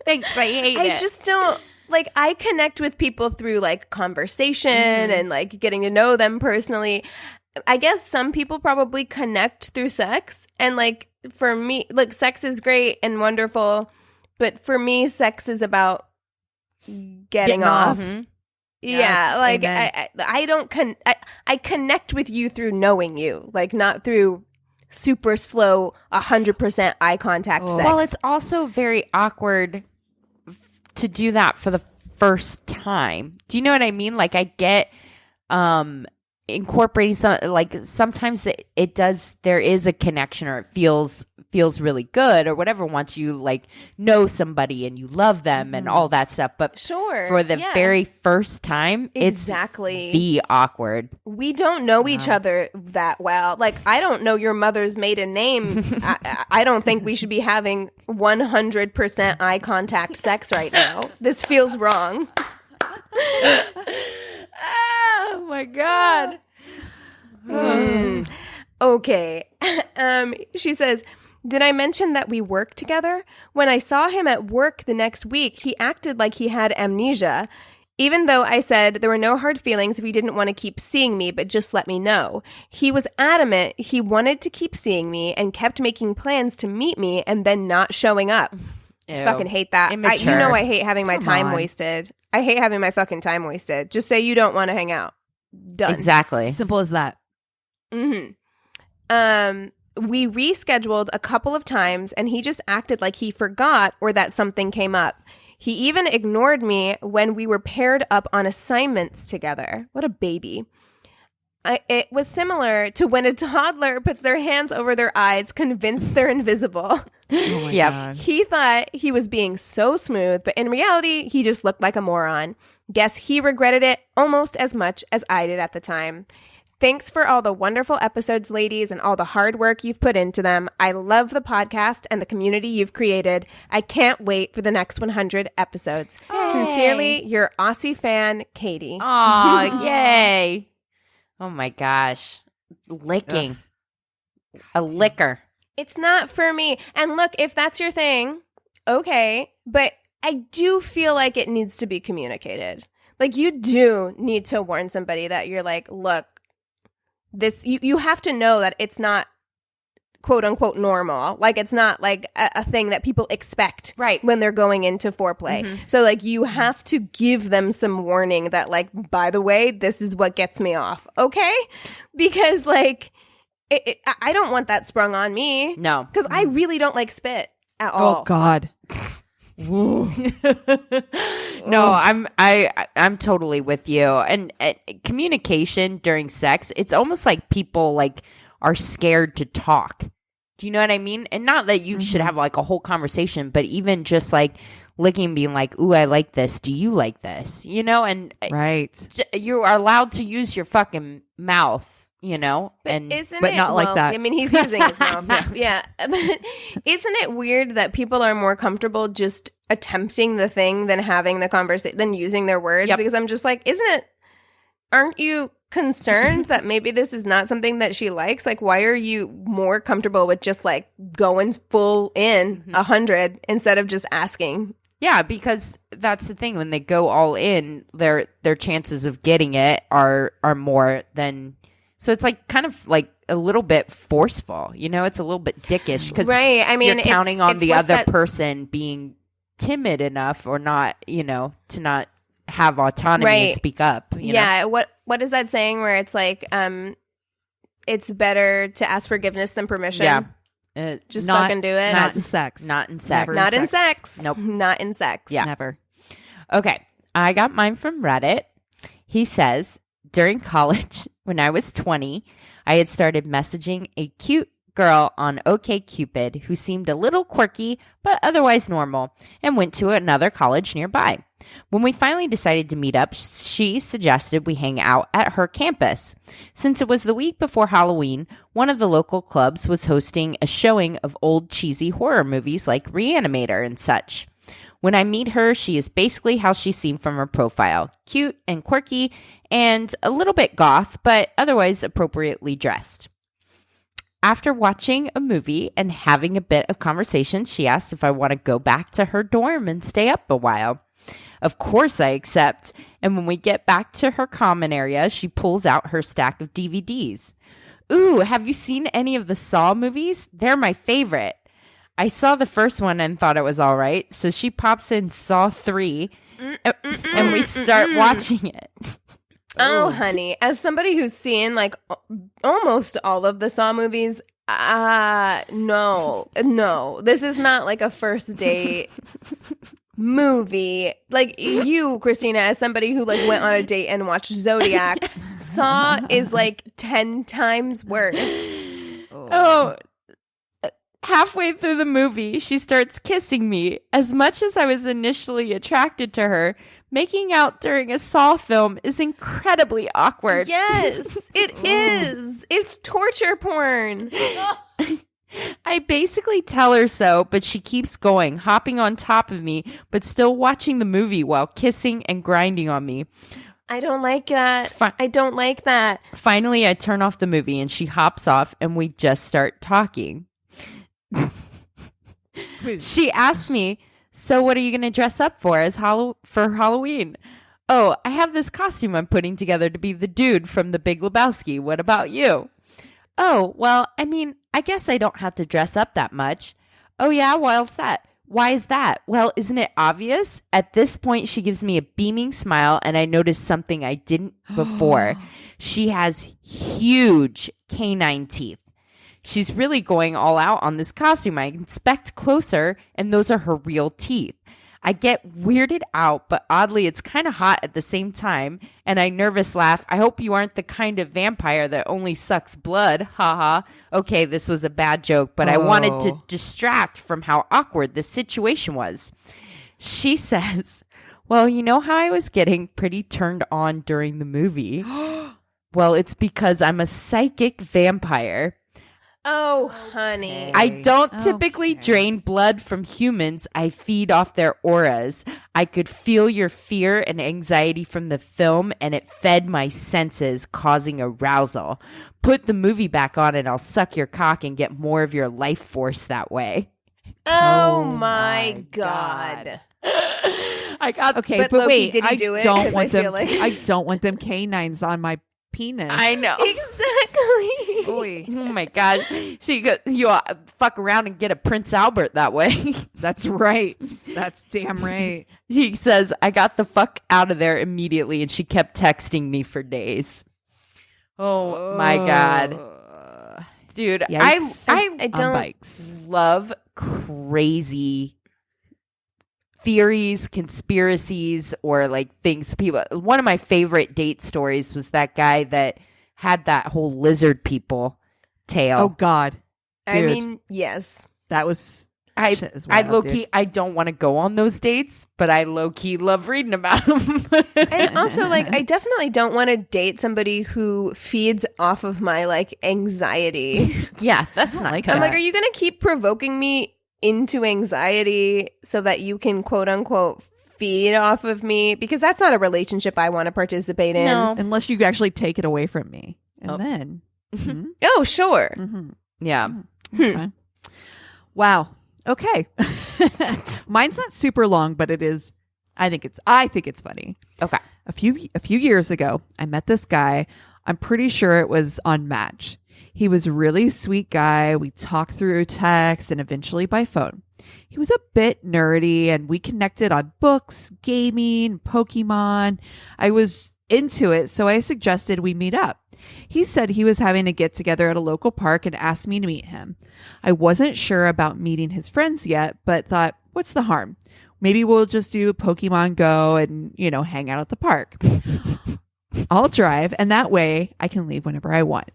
Thanks, I hate it. I just don't like. I connect with people through like conversation and like getting to know them personally. I guess some people probably connect through sex, and like for me, like sex is great and wonderful, but for me, sex is about getting off. Mhm. Yeah, Yes, like amen. I don't I connect with you through knowing you, like not through super slow 100% eye contact sex. Well, it's also very awkward to do that for the first time. Do you know what I mean? Like I get incorporating some, like sometimes it does, there is a connection, or it feels really good or whatever once you like know somebody and you love them and all that stuff. But sure, for the yeah. very first time, Exactly. it's the awkward. We don't know each other that well. Like, I don't know your mother's maiden name. I don't think we should be having 100% eye contact sex right now. This feels wrong. Oh my God. Okay. She says, did I mention that we work together? When I saw him at work the next week, he acted like he had amnesia. Even though I said there were no hard feelings if he didn't want to keep seeing me, but just let me know. He was adamant he wanted to keep seeing me and kept making plans to meet me and then not showing up. Ew. Fucking hate that. Immature. You know I hate having my time on. wasted. I hate having my fucking time wasted. Just say you don't want to hang out. Done. Exactly. Simple as that. We rescheduled a couple of times and he just acted like he forgot or that something came up. He even ignored me when we were paired up on assignments together. What a baby. It was similar to when a toddler puts their hands over their eyes, convinced they're invisible. Oh my Yep. God. He thought he was being so smooth, but in reality, he just looked like a moron. Guess he regretted it almost as much as I did at the time. Thanks for all the wonderful episodes, ladies, and all the hard work you've put into them. I love the podcast and the community you've created. I can't wait for the next 100 episodes. Sincerely, your Aussie fan, Katie. Oh, yay. Oh my gosh. Licking. A liquor. It's not for me. And look, if that's your thing, okay. But I do feel like it needs to be communicated. Like, you do need to warn somebody that you're like, look, this, you have to know that it's not quote unquote normal. Like, it's not like a thing that people expect Right. when they're going into foreplay. So like, you have to give them some warning that like, by the way, this is what gets me off. Okay? Because like, I don't want that sprung on me. No. Because I really don't like spit at all. Oh God. No, I'm totally with you. And communication during sex, it's almost like people like are scared to talk. Do you know what I mean? And not that you should have like a whole conversation, but even just like licking, being like, "Ooh, I like this. Do you like this?" You know, and Right. you are allowed to use your fucking mouth. You know, But but not like that. I mean, he's using his mouth. Yeah. But isn't it weird that people are more comfortable just attempting the thing than having the conversation, than using their words? Yep. Because I'm just like, aren't you concerned that maybe this is not something that she likes? Like, why are you more comfortable with just like going full in 100 instead of just asking? Yeah, because that's the thing. When they go all in, their chances of getting it are more than. So it's like kind of like a little bit forceful, you know. It's a little bit dickish because right. I mean, you're counting on it's the what's other that- person being timid enough or not, you know, to not have autonomy and Right. speak up. You know? Yeah. What is that saying where it's like, it's better to ask forgiveness than permission? Yeah. Just Not- fucking do it. Not in sex. Not in sex. Never Not in sex. Nope. Not in sex. Yeah. Never. Okay. I got mine from Reddit. He says, during college, when I was 20, I had started messaging a cute girl on OkCupid who seemed a little quirky, but otherwise normal, and went to another college nearby. When we finally decided to meet up, she suggested we hang out at her campus. Since it was the week before Halloween, one of the local clubs was hosting a showing of old cheesy horror movies like Reanimator and such. When I meet her, she is basically how she seemed from her profile, cute and quirky and a little bit goth, but otherwise appropriately dressed. After watching a movie and having a bit of conversation, she asked if I want to go back to her dorm and stay up a while. Of course I accept, and when we get back to her common area, she pulls out her stack of DVDs. Ooh, have you seen any of the Saw movies? They're my favorite. I saw the first one and thought it was all right, so she pops in Saw 3, and we start watching it. Oh, honey, as somebody who's seen like almost all of the Saw movies, no, this is not like a first date movie. Like you, Christina, as somebody who like went on a date and watched Zodiac, Saw is like 10 times worse. Oh, halfway through the movie, she starts kissing me. As much as I was initially attracted to her, making out during a Saw film is incredibly awkward. Yes, it is. It's torture porn. I basically tell her so, but she keeps going, hopping on top of me, but still watching the movie while kissing and grinding on me. I don't like that. I don't like that. Finally, I turn off the movie and she hops off and we just start talking. She asked me, so what are you going to dress up for for Halloween? Oh, I have this costume I'm putting together to be the dude from The Big Lebowski. What about you? Oh, well, I mean, I guess I don't have to dress up that much. Oh, yeah? Why is that? Well, isn't it obvious? At this point, she gives me a beaming smile, and I notice something I didn't before. She has huge canine teeth. She's really going all out on this costume. I inspect closer, and those are her real teeth. I get weirded out, but oddly, it's kind of hot at the same time, and I nervous laugh. I hope you aren't the kind of vampire that only sucks blood. Haha. Okay, this was a bad joke, but I wanted to distract from how awkward this situation was. She says, well, you know how I was getting pretty turned on during the movie? Well, it's because I'm a psychic vampire. Oh, honey. I don't typically drain blood from humans. I feed off their auras. I could feel your fear and anxiety from the film, and it fed my senses, causing arousal. Put the movie back on, and I'll suck your cock and get more of your life force that way. Oh, my God. I got okay, But but Loki, wait, did he I do it? don't 'Cause want I feel them. like- I don't want them canines on my penis. I know. Exactly. Oy. Oh my god! So you fuck around and get a Prince Albert that way. That's right. That's damn right. He says, "I got the fuck out of there immediately," and she kept texting me for days. Oh my god, dude! Yikes. I On don't. bikes. love crazy theories, conspiracies, or like things people. One of my favorite date stories was that guy that had that whole lizard people tale. Oh God, I Dude. mean, yes. that was. I shit is I wild, low dude. key I don't want to go on those dates, but I low key love reading about them. And also, like, I definitely don't want to date somebody who feeds off of my, like, anxiety. yeah, that's not like good. I'm like, are you going to keep provoking me into anxiety so that you can, quote unquote, feed off of me? Because that's not a relationship I want to participate in. No. Unless you actually take it away from me, and Oh. then. Mhm, Oh, sure. mhm. Yeah. Okay. Wow. Okay. Mine's not super long, but it is. I think it's funny. Okay. A few years ago, I met this guy. I'm pretty sure it was on Match. He was a really sweet guy. We talked through text and eventually by phone. He was a bit nerdy and we connected on books, gaming, Pokemon. I was into it, so I suggested we meet up. He said he was having a get together at a local park and asked me to meet him. I wasn't sure about meeting his friends yet, but thought, what's the harm? Maybe we'll just do Pokemon Go and, hang out at the park. I'll drive, and that way I can leave whenever I want.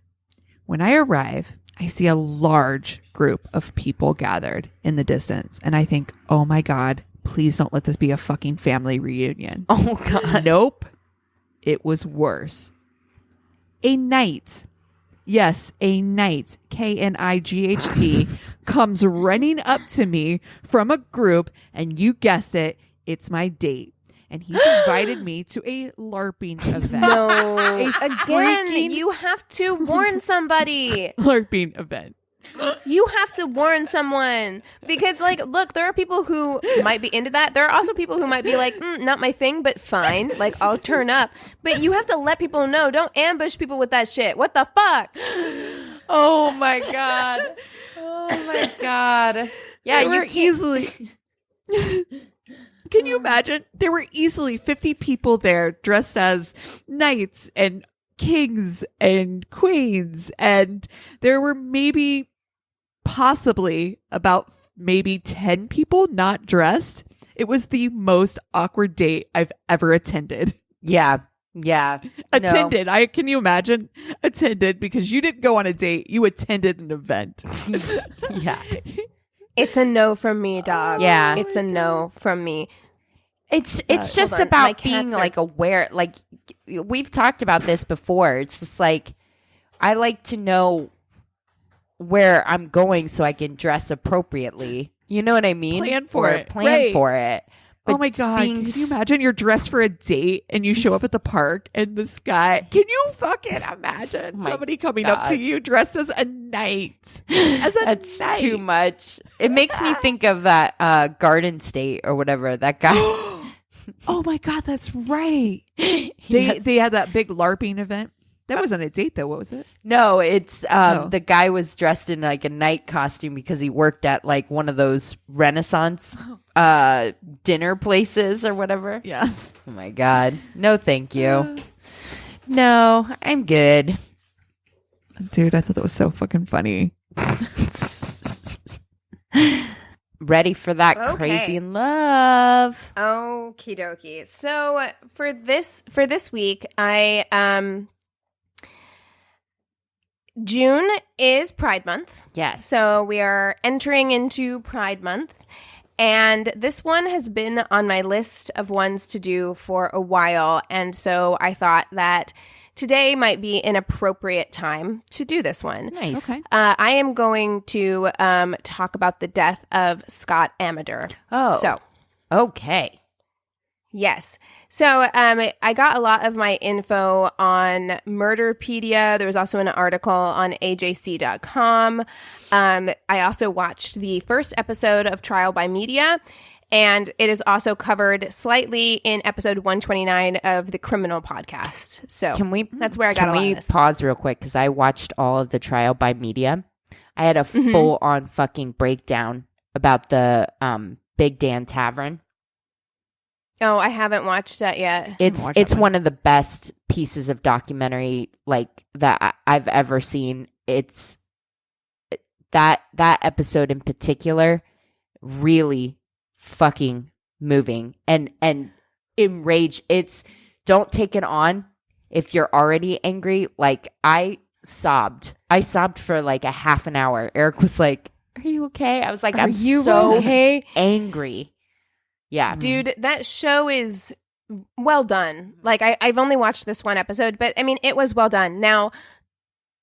When I arrive, I see a large group of people gathered in the distance, and I think, oh my God, please don't let this be a fucking family reunion. Oh god. Nope. It was worse. A knight, yes, a knight, Knight, comes running up to me from a group, and you guessed it, it's my date. And he's invited me to a LARPing event. No. A Again, freaking you have to warn somebody. LARPing event. You have to warn someone because, like, look, there are people who might be into that. There are also people who might be like, not my thing, but fine. Like, I'll turn up. But you have to let people know. Don't ambush people with that shit. What the fuck? Oh my god. Oh my god. Yeah, There you were can't easily. Can you imagine? There were easily 50 people there dressed as knights and kings and queens, and there were possibly about maybe 10 people not dressed. It was the most awkward date I've ever attended. Yeah. Yeah. Attended. Can you imagine? Attended because you didn't go on a date. You attended an event. No. Yeah. It's a no from me, dog. Yeah. It's a no from me. It's just hold on. My about cats being are- like aware. Like we've talked about this before. It's just like I like to know where I'm going so I can dress appropriately. You know what I mean? Plan for Or it. Plan Right. for it. Oh But my God. being Can you imagine you're dressed for a date and you show up at the park and this guy, can you fucking imagine Oh my somebody coming up God. to you dressed as a knight? As a That's knight. too much. It makes me think of that Garden State or whatever that guy. Oh my God, that's right. Yes. They had that big LARPing event. That wasn't a date though. What was it? No, it's Oh. the guy was dressed in like a night costume because he worked at like one of those Renaissance dinner places or whatever. Yes. Oh my god. No, thank you. No, I'm good. Dude, I thought that was so fucking funny. Ready for that Okay. crazy in love. Okie dokie. So for this week, June is Pride Month. Yes. So we are entering into Pride Month. And this one has been on my list of ones to do for a while. And so I thought that today might be an appropriate time to do this one. nice. Okay. I am going to talk about the death of Scott Amerdure. Oh. So, Okay. yes. So I got a lot of my info on Murderpedia. There was also an article on AJC.com. I also watched the first episode of Trial by Media. And it is also covered slightly in episode 129 of the Criminal podcast. So that's where I got a lot of this. Pause real quick? Because I watched all of the trial by media. I had a full on fucking breakdown about the Big Dan Tavern. Oh, I haven't watched that yet. It's one of the best pieces of documentary like that I've ever seen. It's that episode in particular really fucking moving and enraged. It's don't take it on if you're already angry. Like I sobbed for like a half an hour. Eric was like, "Are you okay?" I was like, "I'm so angry." Yeah. Dude, that show is well done. Like, I've only watched this one episode, but I mean, it was well done. Now,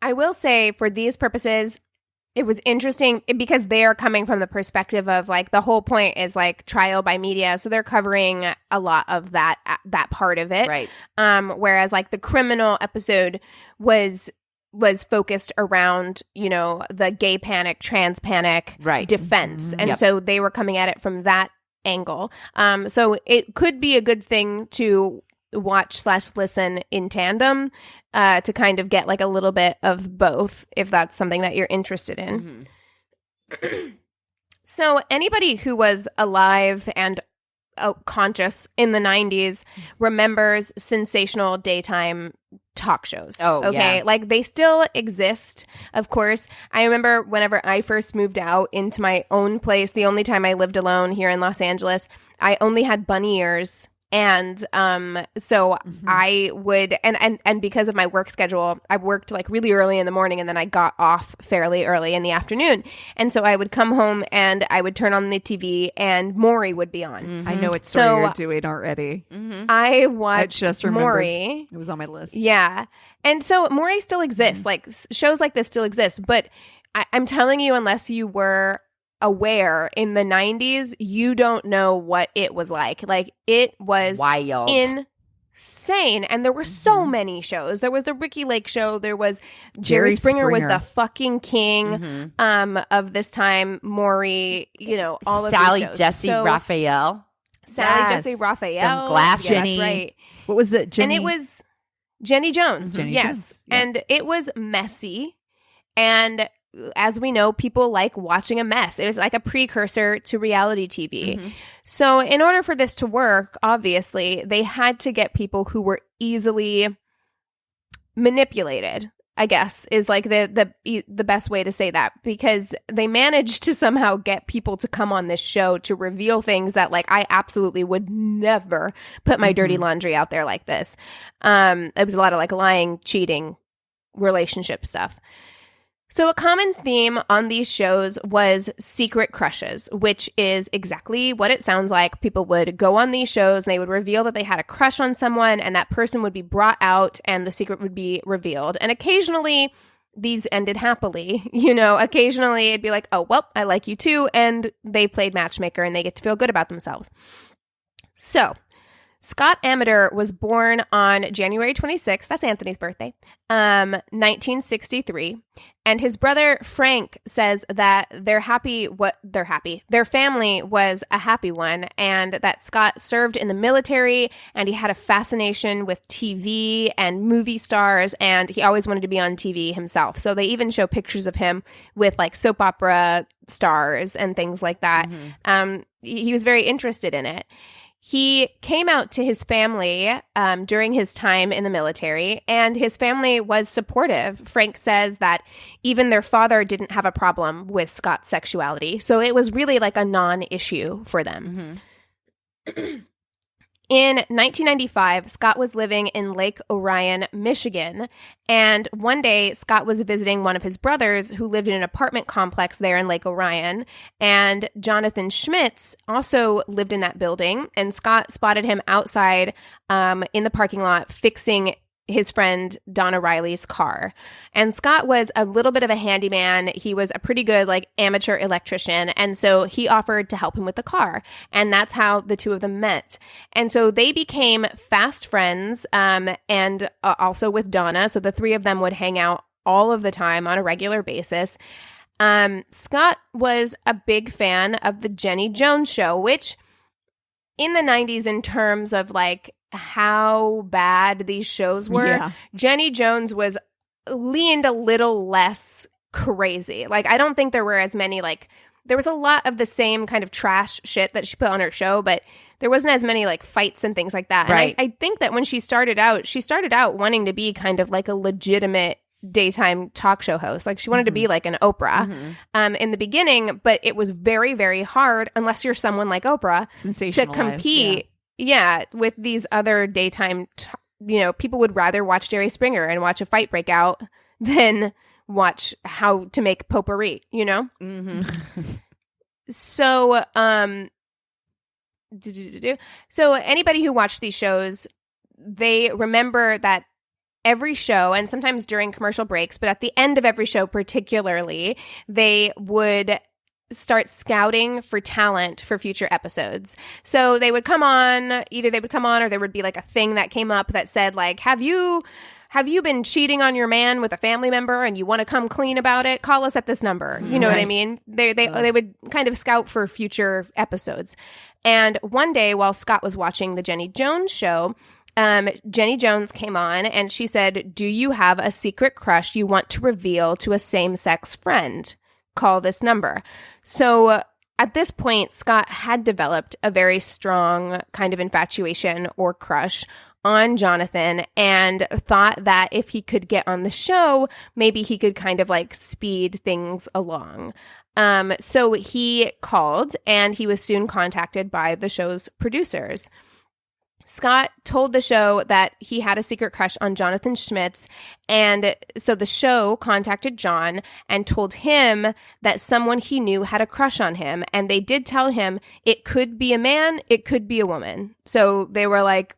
I will say for these purposes, it was interesting because they are coming from the perspective of like the whole point is like trial by media. So they're covering a lot of that part of it. Right. Whereas like the Criminal episode was focused around, you know, the gay panic, trans panic defense. And so they were coming at it from that angle. So it could be a good thing to watch/listen in tandem to kind of get like a little bit of both if that's something that you're interested in. So anybody who was alive and conscious in the 90s remembers sensational daytime talk shows. Oh, okay. yeah. Like they still exist, of course. I remember whenever I first moved out into my own place, the only time I lived alone here in Los Angeles, I only had bunny ears. And so I would, and because of my work schedule, I worked like really early in the morning and then I got off fairly early in the afternoon. And so I would come home and I would turn on the TV and Maury would be on. I know what story you're doing already. I watched just remembered. Maury. It was on my list. Yeah. And so Maury still exists. Like shows like this still exist. But I'm telling you, unless you were aware in the 90s, you don't know what it was like. Like it was wild, insane. And there were so many shows. There was the Ricky Lake show. There was Jerry Springer was the fucking king of this time. Maury, you know, all of Sally these shows. Jesse Raphael. Sally Jesse Raphael. Glass Jenny. That's right. What was it? Jenny? And it was Jenny Jones. Jenny yes. Jones. Yeah. And it was messy. And as we know, people like watching a mess. It was like a precursor to reality TV. So in order for this to work, obviously, they had to get people who were easily manipulated, I guess, is like the best way to say that, because they managed to somehow get people to come on this show to reveal things that like I absolutely would never put my dirty laundry out there like this. It was a lot of like lying, cheating, relationship stuff. So a common theme on these shows was secret crushes, which is exactly what it sounds like. People would go on these shows and they would reveal that they had a crush on someone, and that person would be brought out and the secret would be revealed. And occasionally these ended happily. You know, occasionally it'd be like, oh, well, I like you too. And they played matchmaker and they get to feel good about themselves. So Scott Amerdure was born on January 26th, that's Anthony's birthday, 1963. And his brother Frank says that their family was a happy one, and that Scott served in the military and he had a fascination with TV and movie stars, and he always wanted to be on TV himself. So they even show pictures of him with like soap opera stars and things like that. He was very interested in it. He came out to his family during his time in the military, and his family was supportive. Frank says that even their father didn't have a problem with Scott's sexuality, so it was really like a non-issue for them. In 1995, Scott was living in Lake Orion, Michigan, and one day Scott was visiting one of his brothers who lived in an apartment complex there in Lake Orion, and Jonathan Schmitz also lived in that building, and Scott spotted him outside in the parking lot fixing his friend Donna Riley's car. And Scott was a little bit of a handyman. He was a pretty good like amateur electrician. And so he offered to help him with the car. And that's how the two of them met. And so they became fast friends and also with Donna. So the three of them would hang out all of the time on a regular basis. Scott was a big fan of the Jenny Jones show, which in the 90s in terms of like how bad these shows were, Yeah. Jenny Jones was leaned a little less crazy. Like, I don't think there were as many, like, there was a lot of the same kind of trash shit that she put on her show, but there wasn't as many like fights and things like that. Right. And I think that when she started out wanting to be kind of like a legitimate daytime talk show host. Like, she wanted to be like an Oprah in the beginning, but it was very, very hard unless you're someone like Oprah to Sensationalized, compete. Yeah, with these other daytime, people would rather watch Jerry Springer and watch a fight break out than watch how to make potpourri, So, so anybody who watched these shows, they remember that every show, and sometimes during commercial breaks, but at the end of every show particularly, they would start scouting for talent for future episodes. So they would come on, either they would come on or there would be like a thing that came up that said like, have you been cheating on your man with a family member and you want to come clean about it? Call us at this number. You know what I mean? They would kind of scout for future episodes. And one day while Scott was watching the Jenny Jones show, Jenny Jones came on and she said, "Do you have a secret crush you want to reveal to a same-sex friend? Call this number." So at this point, Scott had developed a very strong kind of infatuation or crush on Jonathan and thought that if he could get on the show, maybe he could kind of like speed things along. So he called and he was soon contacted by the show's producers. Scott told the show that he had a secret crush on Jonathan Schmitz, and so the show contacted John and told him that someone he knew had a crush on him, and they did tell him it could be a man, it could be a woman. So they were like,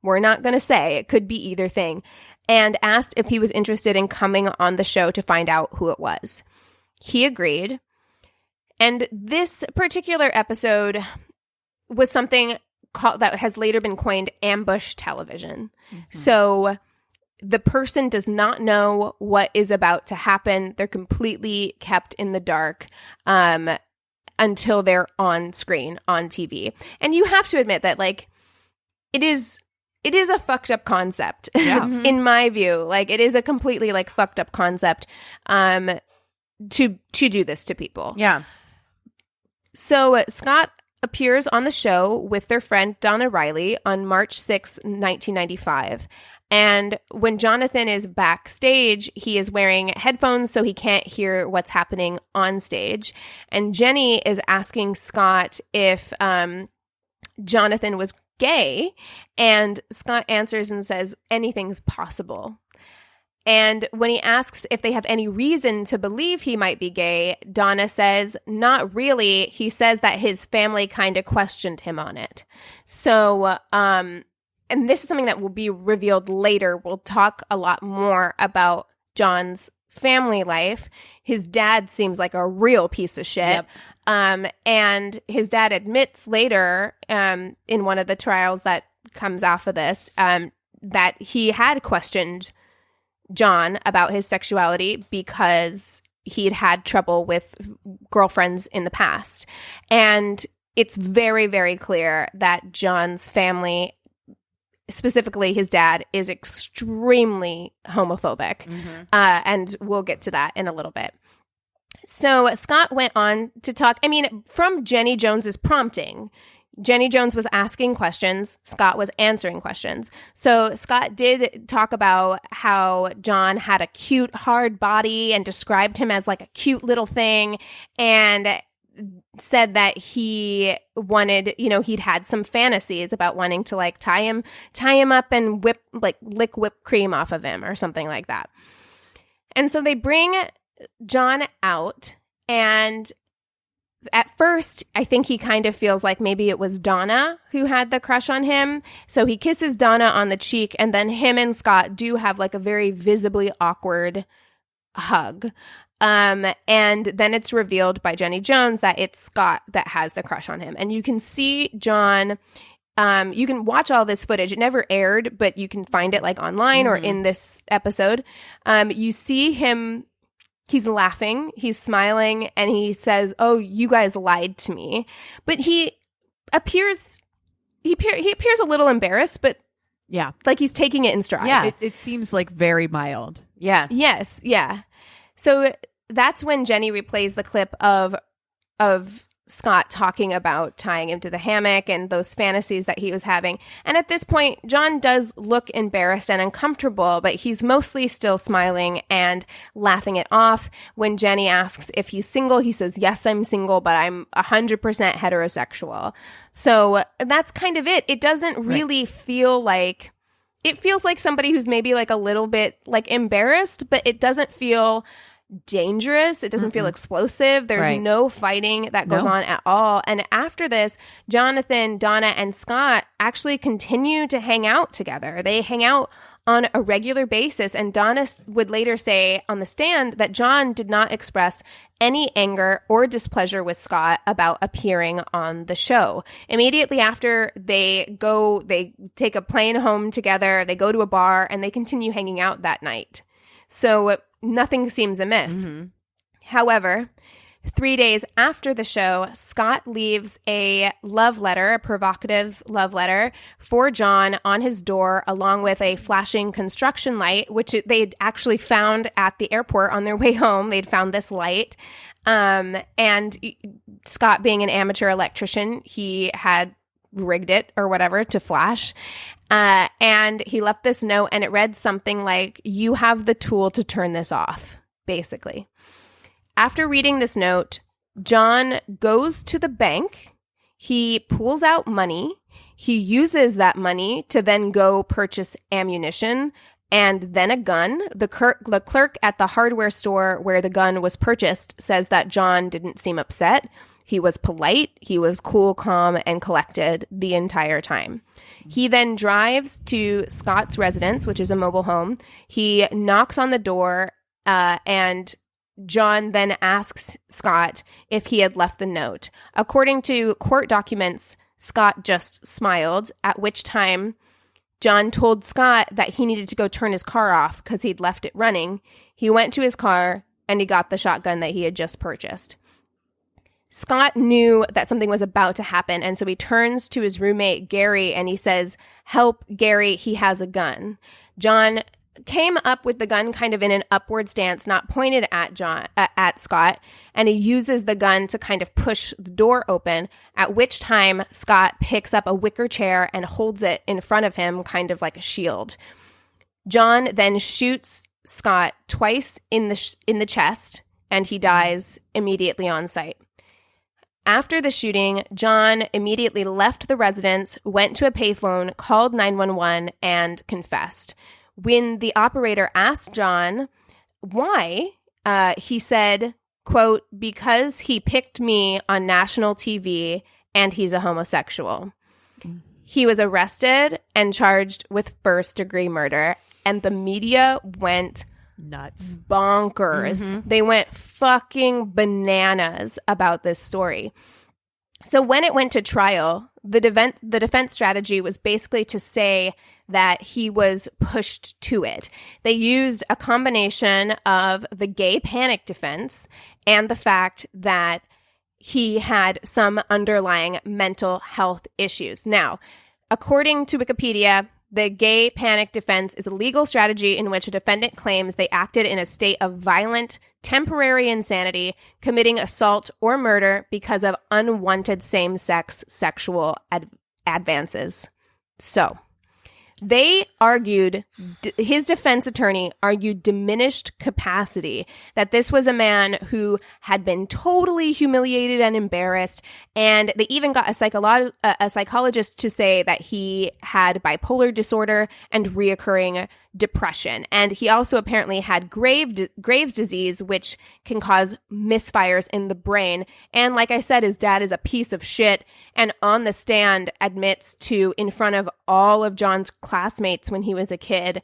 we're not going to say, it could be either thing, and asked if he was interested in coming on the show to find out who it was. He agreed, and this particular episode was something that has later been coined ambush television. So the person does not know what is about to happen. They're completely kept in the dark until they're on screen, on TV. And you have to admit that, like, it is a fucked up concept, in my view. Like, it is a completely, like, fucked up concept to do this to people. Yeah. So Scott appears on the show with their friend Donna Riley on March 6, 1995. And when Jonathan is backstage, he is wearing headphones so he can't hear what's happening on stage. And Jenny is asking Scott if Jonathan was gay. And Scott answers and says, anything's possible. And when he asks if they have any reason to believe he might be gay, Donna says, not really. He says that his family kind of questioned him on it. So, and this is something that will be revealed later. We'll talk a lot more about John's family life. His dad seems like a real piece of shit. Yep. And his dad admits later in one of the trials that comes off of this that he had questioned John about his sexuality because he'd had trouble with girlfriends in the past. And it's very, very clear that John's family, specifically his dad, is extremely homophobic. And we'll get to that in a little bit. So Scott went on to talk, from Jenny Jones's prompting. Jenny Jones was asking questions. Scott was answering questions. So Scott did talk about how John had a cute, hard body and described him as like a cute little thing, and said that he wanted, he'd had some fantasies about wanting to like tie him up and lick whipped cream off of him or something like that. And so they bring John out, and at first, I think he kind of feels like maybe it was Donna who had the crush on him. So he kisses Donna on the cheek, and then him and Scott do have like a very visibly awkward hug. And then it's revealed by Jenny Jones that it's Scott that has the crush on him. And you can see John, you can watch all this footage. It never aired, but you can find it like online or in this episode. You see him. He's laughing, he's smiling, and he says, "Oh, you guys lied to me." But he appears he appears a little embarrassed, but Yeah. like he's taking it in stride. Yeah. It seems like very mild. Yeah. Yes. Yeah. So that's when Jenny replays the clip of Scott talking about tying him to the hammock and those fantasies that he was having. And at this point, John does look embarrassed and uncomfortable, but he's mostly still smiling and laughing it off. When Jenny asks if he's single, he says, yes, I'm single, but I'm 100% heterosexual. So that's kind of it. It doesn't really feel like, it feels like somebody who's maybe like a little bit like embarrassed, but it doesn't feel dangerous. It doesn't feel explosive. There's no fighting that goes on at all. And after this, Jonathan, Donna, and Scott actually continue to hang out together. They hang out on a regular basis. And Donna would later say on the stand that John did not express any anger or displeasure with Scott about appearing on the show. Immediately after, they take a plane home together, they go to a bar, and they continue hanging out that night. So nothing seems amiss. However, 3 days after the show, Scott leaves a provocative love letter for John on his door, along with a flashing construction light, which they'd actually found at the airport on their way home. They'd found this light. And Scott, being an amateur electrician, he had rigged it or whatever to flash. And he left this note, and it read something like, "You have the tool to turn this off," basically. After reading this note, John goes to the bank. He pulls out money. He uses that money to then go purchase ammunition and then a gun. The clerk at the hardware store where the gun was purchased says that John didn't seem upset. He was polite. He was cool, calm, and collected the entire time. He then drives to Scott's residence, which is a mobile home. He knocks on the door, and John then asks Scott if he had left the note. According to court documents, Scott just smiled, at which time John told Scott that he needed to go turn his car off because he'd left it running. He went to his car, and he got the shotgun that he had just purchased. Scott knew that something was about to happen, and so he turns to his roommate, Gary, and he says, "Help, Gary, he has a gun." John came up with the gun kind of in an upward stance, not pointed at Scott, and he uses the gun to kind of push the door open, at which time Scott picks up a wicker chair and holds it in front of him, kind of like a shield. John then shoots Scott twice in the chest, and he dies immediately on sight. After the shooting, John immediately left the residence, went to a payphone, called 911, and confessed. When the operator asked John why, he said, quote, "Because he picked me on national TV and he's a homosexual." He was arrested and charged with first-degree murder, and the media went Nuts. bonkers. They went fucking bananas about this story. So when it went to trial, the defense strategy was basically to say that he was pushed to it. They used a combination of the gay panic defense and the fact that he had some underlying mental health issues. Now, according to Wikipedia, the gay panic defense is a legal strategy in which a defendant claims they acted in a state of violent, temporary insanity, committing assault or murder because of unwanted same-sex sexual advances. So, they argued, his defense attorney argued diminished capacity, that this was a man who had been totally humiliated and embarrassed, and they even got a psychologist to say that he had bipolar disorder and reoccurring depression. And he also apparently had Graves' disease, which can cause misfires in the brain. And like I said, his dad is a piece of shit, and on the stand admits to, in front of all of John's classmates when he was a kid,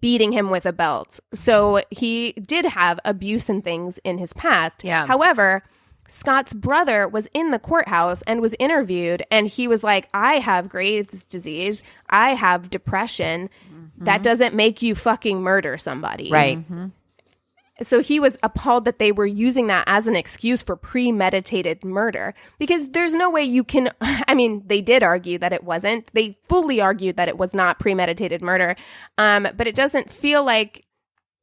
beating him with a belt. So he did have abuse and things in his past. Yeah. However, Scott's brother was in the courthouse and was interviewed, and he was like, "I have Graves' disease. I have depression. That doesn't make you fucking murder somebody." Right. So he was appalled that they were using that as an excuse for premeditated murder, because there's no way you can, I mean, they did argue that it wasn't. They fully argued that it was not premeditated murder. But it doesn't feel like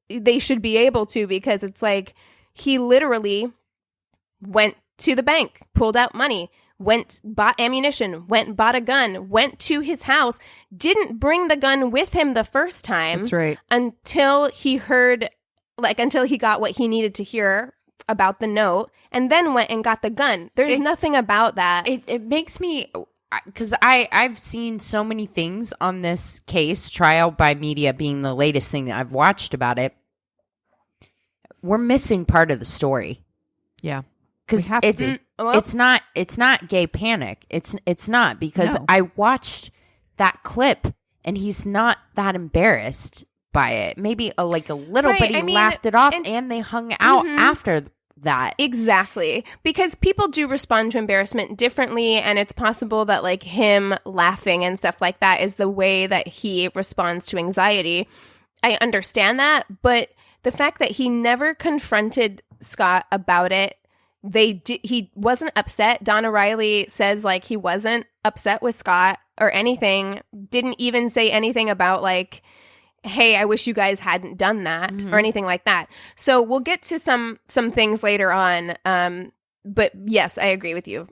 they should be able to, because it's like he literally went to the bank, pulled out money, bought ammunition, went and bought a gun, went to his house, didn't bring the gun with him the first time. That's right. Until he got what he needed to hear about the note, and then went and got the gun. There's nothing about that. It makes me, because I've seen so many things on this case, trial by media being the latest thing that I've watched about it. We're missing part of the story. Yeah. Because it's not gay panic. It's not, because No. I watched that clip and he's not that embarrassed by it. Maybe a little, Right, but he laughed it off, and they hung out after that. Exactly. Because people do respond to embarrassment differently, and it's possible that like him laughing and stuff like that is the way that he responds to anxiety. I understand that, but the fact that he never confronted Scott about it, he wasn't upset. Donna Riley says like he wasn't upset with Scott or anything, didn't even say anything about like, hey, I wish you guys hadn't done that or anything like that. So we'll get to some things later on. But yes, I agree with you.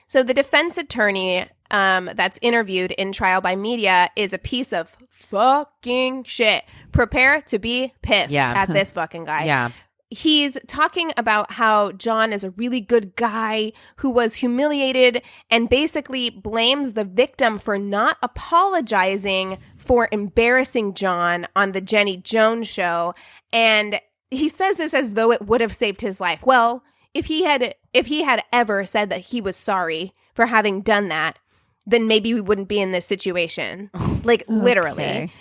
So the defense attorney that's interviewed in trial by media is a piece of fucking shit. Prepare to be pissed at this fucking guy. Yeah. He's talking about how John is a really good guy who was humiliated, and basically blames the victim for not apologizing for embarrassing John on the Jenny Jones show. And he says this as though it would have saved his life. Well, if he had ever said that he was sorry for having done that, then maybe we wouldn't be in this situation. Like literally. Okay.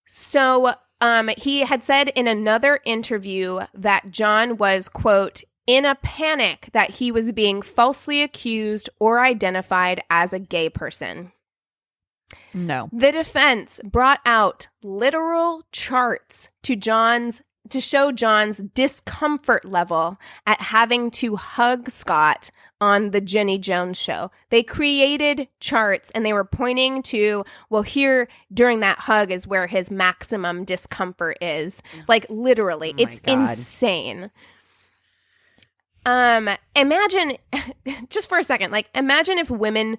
So he had said in another interview that John was, quote, in a panic that he was being falsely accused or identified as a gay person. No. The defense brought out literal charts to show John's discomfort level at having to hug Scott on the Jenny Jones show. They created charts and they were pointing to, well, here during that hug is where his maximum discomfort is. Like literally, it's God. insane. Imagine, just for a second, like imagine if women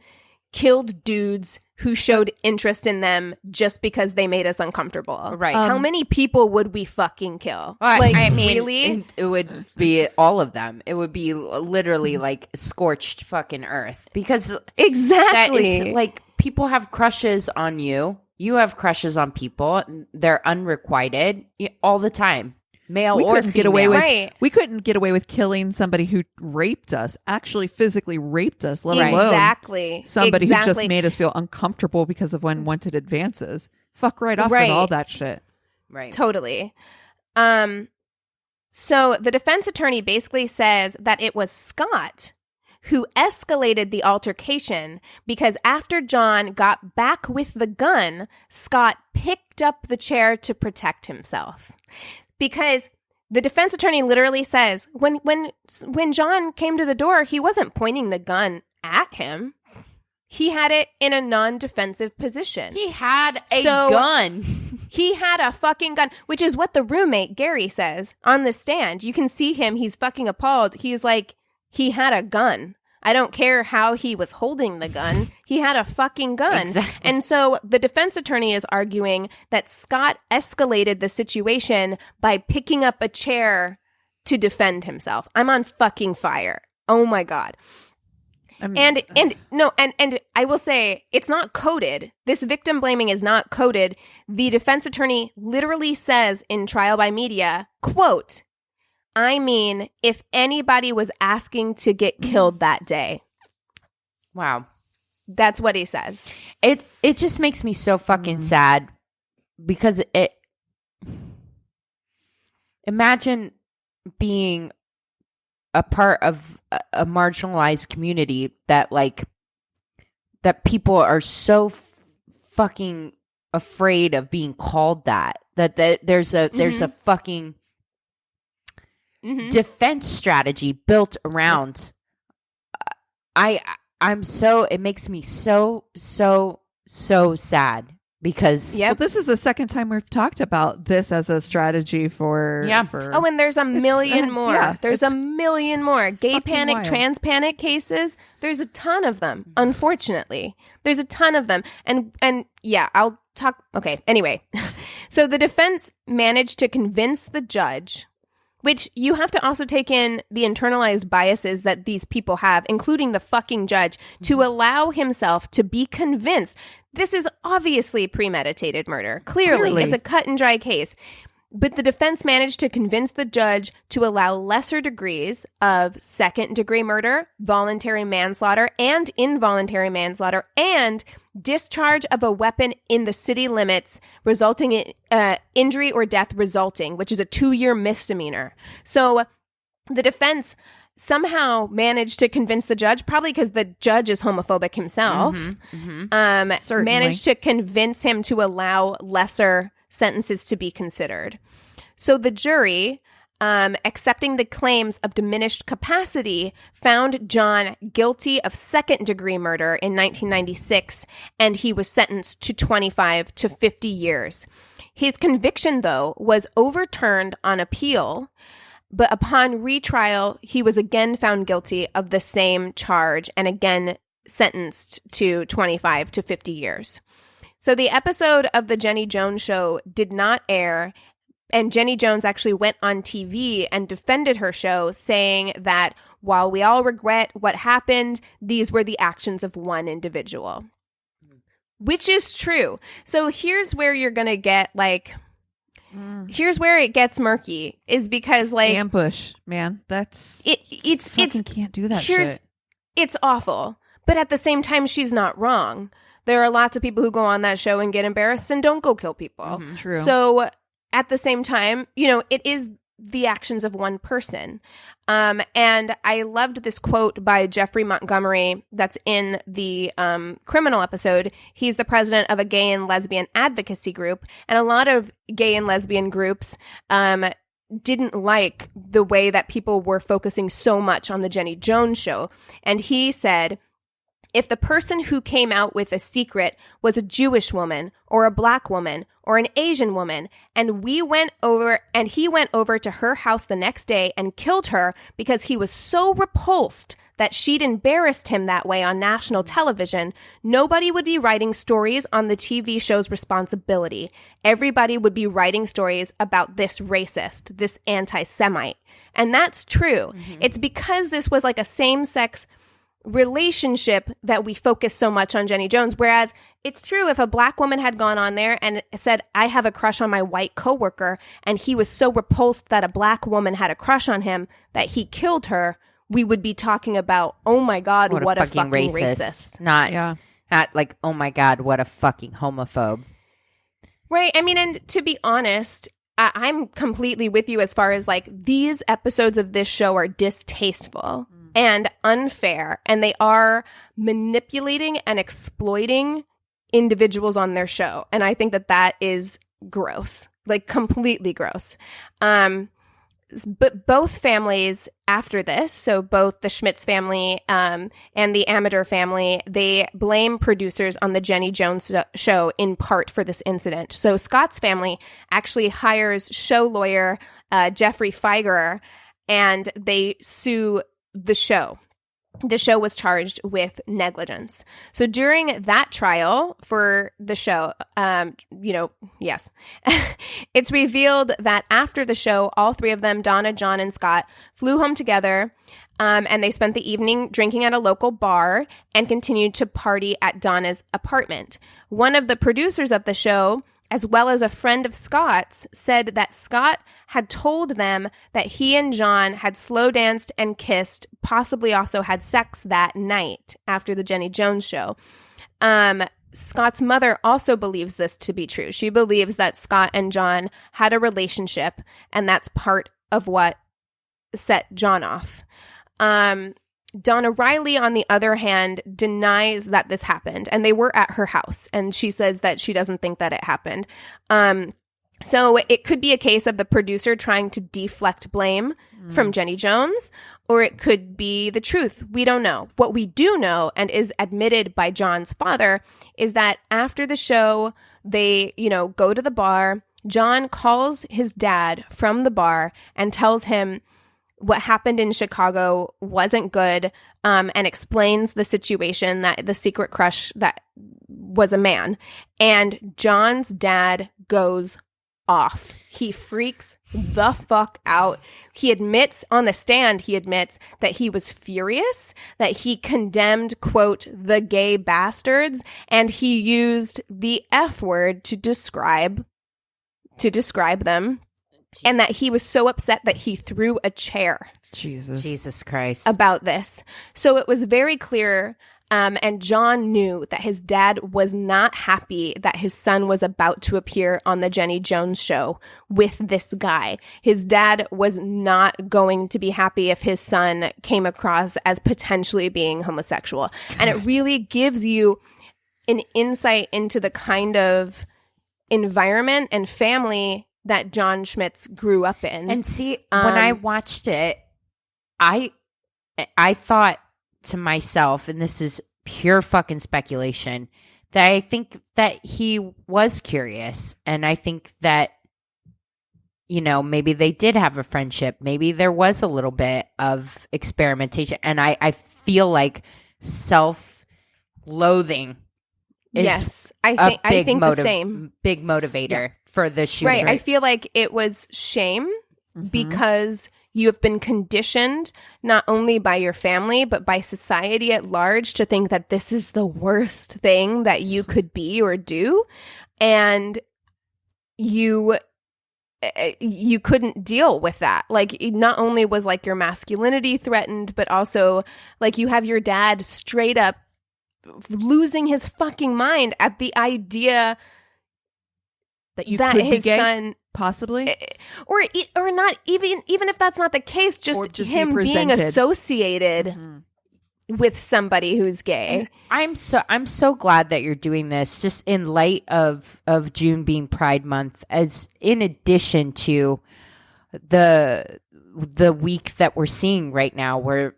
killed dudes who showed interest in them just because they made us uncomfortable. Right. How many people would we fucking kill? Well, like, I mean, really? it would be all of them. It would be literally like scorched fucking earth, because Exactly. that is like, people have crushes on you. You have crushes on people. They're unrequited all the time. Male We or couldn't female. get away with Right. we couldn't get away with killing somebody who raped us, actually physically raped us, let alone Exactly. somebody who just Exactly. made us feel uncomfortable because of unwanted advances. Fuck right off Right. with all that shit. Right. Totally. So the defense attorney basically says that it was Scott who escalated the altercation because after John got back with the gun, Scott picked up the chair to protect himself. Because the defense attorney literally says when John came to the door, he wasn't pointing the gun at him. He had it in a non-defensive position. He had a So- gun. He had a fucking gun, which is what the roommate, Gary, says on the stand. You can see him. He's fucking appalled. He's like, he had a gun. I don't care how he was holding the gun. He had a fucking gun. Exactly. And so the defense attorney is arguing that Scott escalated the situation by picking up a chair to defend himself. I'm on fucking fire. Oh my God. And I will say it's not coded. This victim blaming is not coded. The defense attorney literally says in trial by media, quote, I mean, if anybody was asking to get killed that day. Wow. That's what he says. It just makes me so fucking sad, because imagine being a part of a marginalized community that people are so fucking afraid of being called that there's a fucking defense strategy built around. It makes me so sad because Well, this is the second time we've talked about this as a strategy for Oh, and there's a million more. yeah, There's a million more. Gay fucking panic, wild. trans panic cases. There's a ton of them, unfortunately. There's a ton of them. And yeah, I'll talk. Okay, anyway. So the defense managed to convince the judge, which you have to also take in the internalized biases that these people have, including the fucking judge, to allow himself to be convinced. This is obviously premeditated murder. Clearly. It's a cut and dry case. But the defense managed to convince the judge to allow lesser degrees of second-degree murder, voluntary manslaughter, and involuntary manslaughter, and discharge of a weapon in the city limits, resulting in injury or death resulting, which is a 2-year misdemeanor. So the defense somehow managed to convince the judge, probably because the judge is homophobic himself, Certainly. managed to convince him to allow lesser sentences to be considered. So the jury, accepting the claims of diminished capacity, found John guilty of second-degree murder in 1996, and he was sentenced to 25 to 50 years. His conviction, though, was overturned on appeal, but upon retrial, he was again found guilty of the same charge and again sentenced to 25 to 50 years. So the episode of the Jenny Jones show did not air, and Jenny Jones actually went on TV and defended her show, saying that while we all regret what happened, these were the actions of one individual. Which is true. So here's where you're going to get here's where it gets murky, is because ambush, man. It's can't do that shit. It's awful. But at the same time, she's not wrong. There are lots of people who go on that show and get embarrassed and don't go kill people. True. So at the same time, it is the actions of one person. And I loved this quote by Jeffrey Montgomery that's in the criminal episode. He's the president of a gay and lesbian advocacy group. And a lot of gay and lesbian groups didn't like the way that people were focusing so much on the Jenny Jones show. And he said, if the person who came out with a secret was a Jewish woman or a black woman or an Asian woman, and he went over to her house the next day and killed her because he was so repulsed that she'd embarrassed him that way on national television, nobody would be writing stories on the TV show's responsibility. Everybody would be writing stories about this racist, this anti-Semite. And that's true. It's because this was like a same-sex relationship that we focus so much on Jenny Jones. Whereas it's true, if a black woman had gone on there and said, I have a crush on my white coworker, and he was so repulsed that a black woman had a crush on him that he killed her, we would be talking about, oh my God, what a fucking racist. Not like, oh my God, what a fucking homophobe. Right. I mean, and to be honest, I'm completely with you as far as these episodes of this show are distasteful and unfair, and they are manipulating and exploiting individuals on their show. And I think that is gross, completely gross. But both families after this, so both the Schmitz family and the Amerdure family, they blame producers on the Jenny Jones show in part for this incident. So Scott's family actually hires show lawyer Jeffrey Feigerer, and they sue the show. The show was charged with negligence. So during that trial for the show, yes, it's revealed that after the show, all three of them, Donna, John, and Scott, flew home together, and they spent the evening drinking at a local bar and continued to party at Donna's apartment. One of the producers of the show, as well as a friend of Scott's, said that Scott had told them that he and John had slow danced and kissed, possibly also had sex that night after the Jenny Jones show. Scott's mother also believes this to be true. She believes that Scott and John had a relationship, and that's part of what set John off. Donna Riley, on the other hand, denies that this happened, and they were at her house, and she says that she doesn't think that it happened. So it could be a case of the producer trying to deflect blame from Jenny Jones, or it could be the truth. We don't know. What we do know, and is admitted by John's father, is that after the show, they, go to the bar. John calls his dad from the bar and tells him what happened in Chicago wasn't good, and explains the situation, that the secret crush that was a man. And John's dad goes off. He freaks the fuck out. He admits on the stand, that he was furious, that he condemned, quote, the gay bastards, and he used the F word to describe them, and that he was so upset that he threw a chair. Jesus Christ. About this. So it was very clear, and John knew that his dad was not happy that his son was about to appear on the Jenny Jones show with this guy. His dad was not going to be happy if his son came across as potentially being homosexual. And it really gives you an insight into the kind of environment and family that John Schmitz grew up in. And see, when I watched it, I thought to myself, and this is pure fucking speculation, that I think that he was curious. And I think that, maybe they did have a friendship. Maybe there was a little bit of experimentation. And I feel like self-loathing is I think the same. Big motivator for the shooter. Right. I feel like it was shame because you have been conditioned not only by your family, but by society at large to think that this is the worst thing that you could be or do. And you couldn't deal with that. Like, not only was like your masculinity threatened, but also like you have your dad straight up losing his fucking mind at the idea that could his be gay, son possibly, or not, even if that's not the case, just him being associated with somebody who's gay. And I'm so glad that you're doing this, just in light of June being Pride Month, as in addition to the week that we're seeing right now, where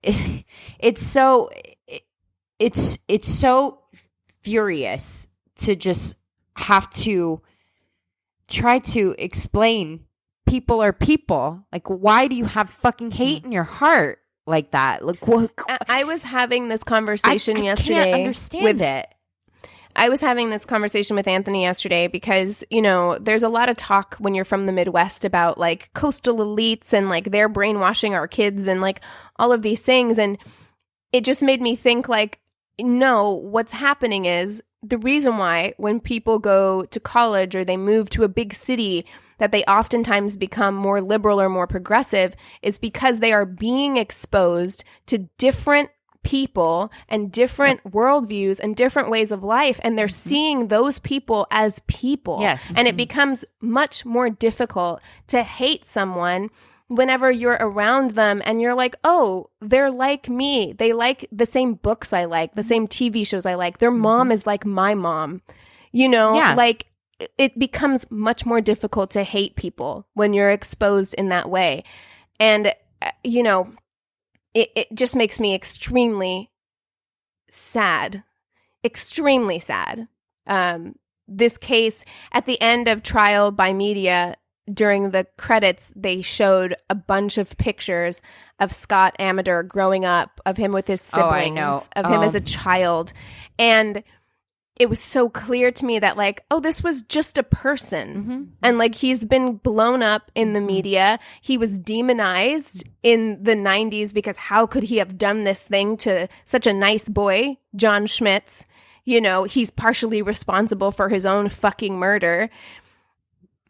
it's so furious to just have to try to explain people are people. Like, why do you have fucking hate in your heart like that? Like, I was having this conversation yesterday. I can't understand it. I was having this conversation with Anthony yesterday because, there's a lot of talk when you're from the Midwest about like coastal elites and like they're brainwashing our kids and like all of these things. And it just made me think like, no, what's happening is the reason why when people go to college or they move to a big city that they oftentimes become more liberal or more progressive is because they are being exposed to different people and different worldviews and different ways of life, and they're seeing those people as people. Yes. And it becomes much more difficult to hate someone whenever you're around them and you're like, oh, they're like me. They like the same books I like, the same TV shows I like. Their mom is like my mom. Like it becomes much more difficult to hate people when you're exposed in that way. And, it just makes me extremely sad. This case, at the end of trial by media, during the credits, they showed a bunch of pictures of Scott Amerdure growing up, of him with his siblings, of him as a child. And it was so clear to me that like, oh, this was just a person. And like, he's been blown up in the media. He was demonized in the 90s because how could he have done this thing to such a nice boy, John Schmitz? He's partially responsible for his own fucking murder.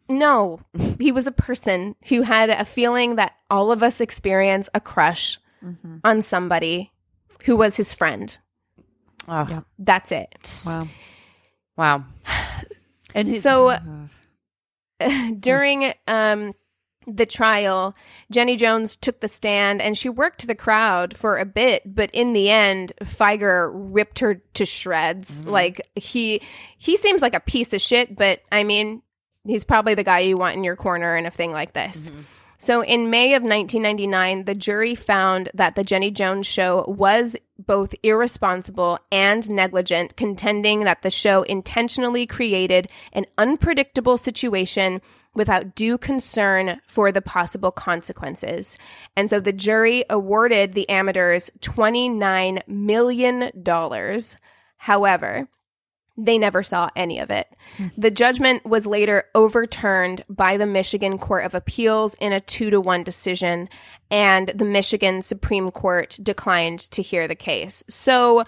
No, he was a person who had a feeling that all of us experience a crush on somebody who was his friend. Oh, yeah. That's it. Wow. And so during the trial, Jenny Jones took the stand and she worked the crowd for a bit, but in the end, Feiger ripped her to shreds. Like he seems like a piece of shit, but I mean, He's probably the guy you want in your corner in a thing like this. So in May of 1999, the jury found that the Jenny Jones show was both irresponsible and negligent, contending that the show intentionally created an unpredictable situation without due concern for the possible consequences. And so the jury awarded the Amerdures $29 million. However, they never saw any of it. The judgment was later overturned by the Michigan Court of Appeals in a 2-1 decision, and the Michigan Supreme Court declined to hear the case. So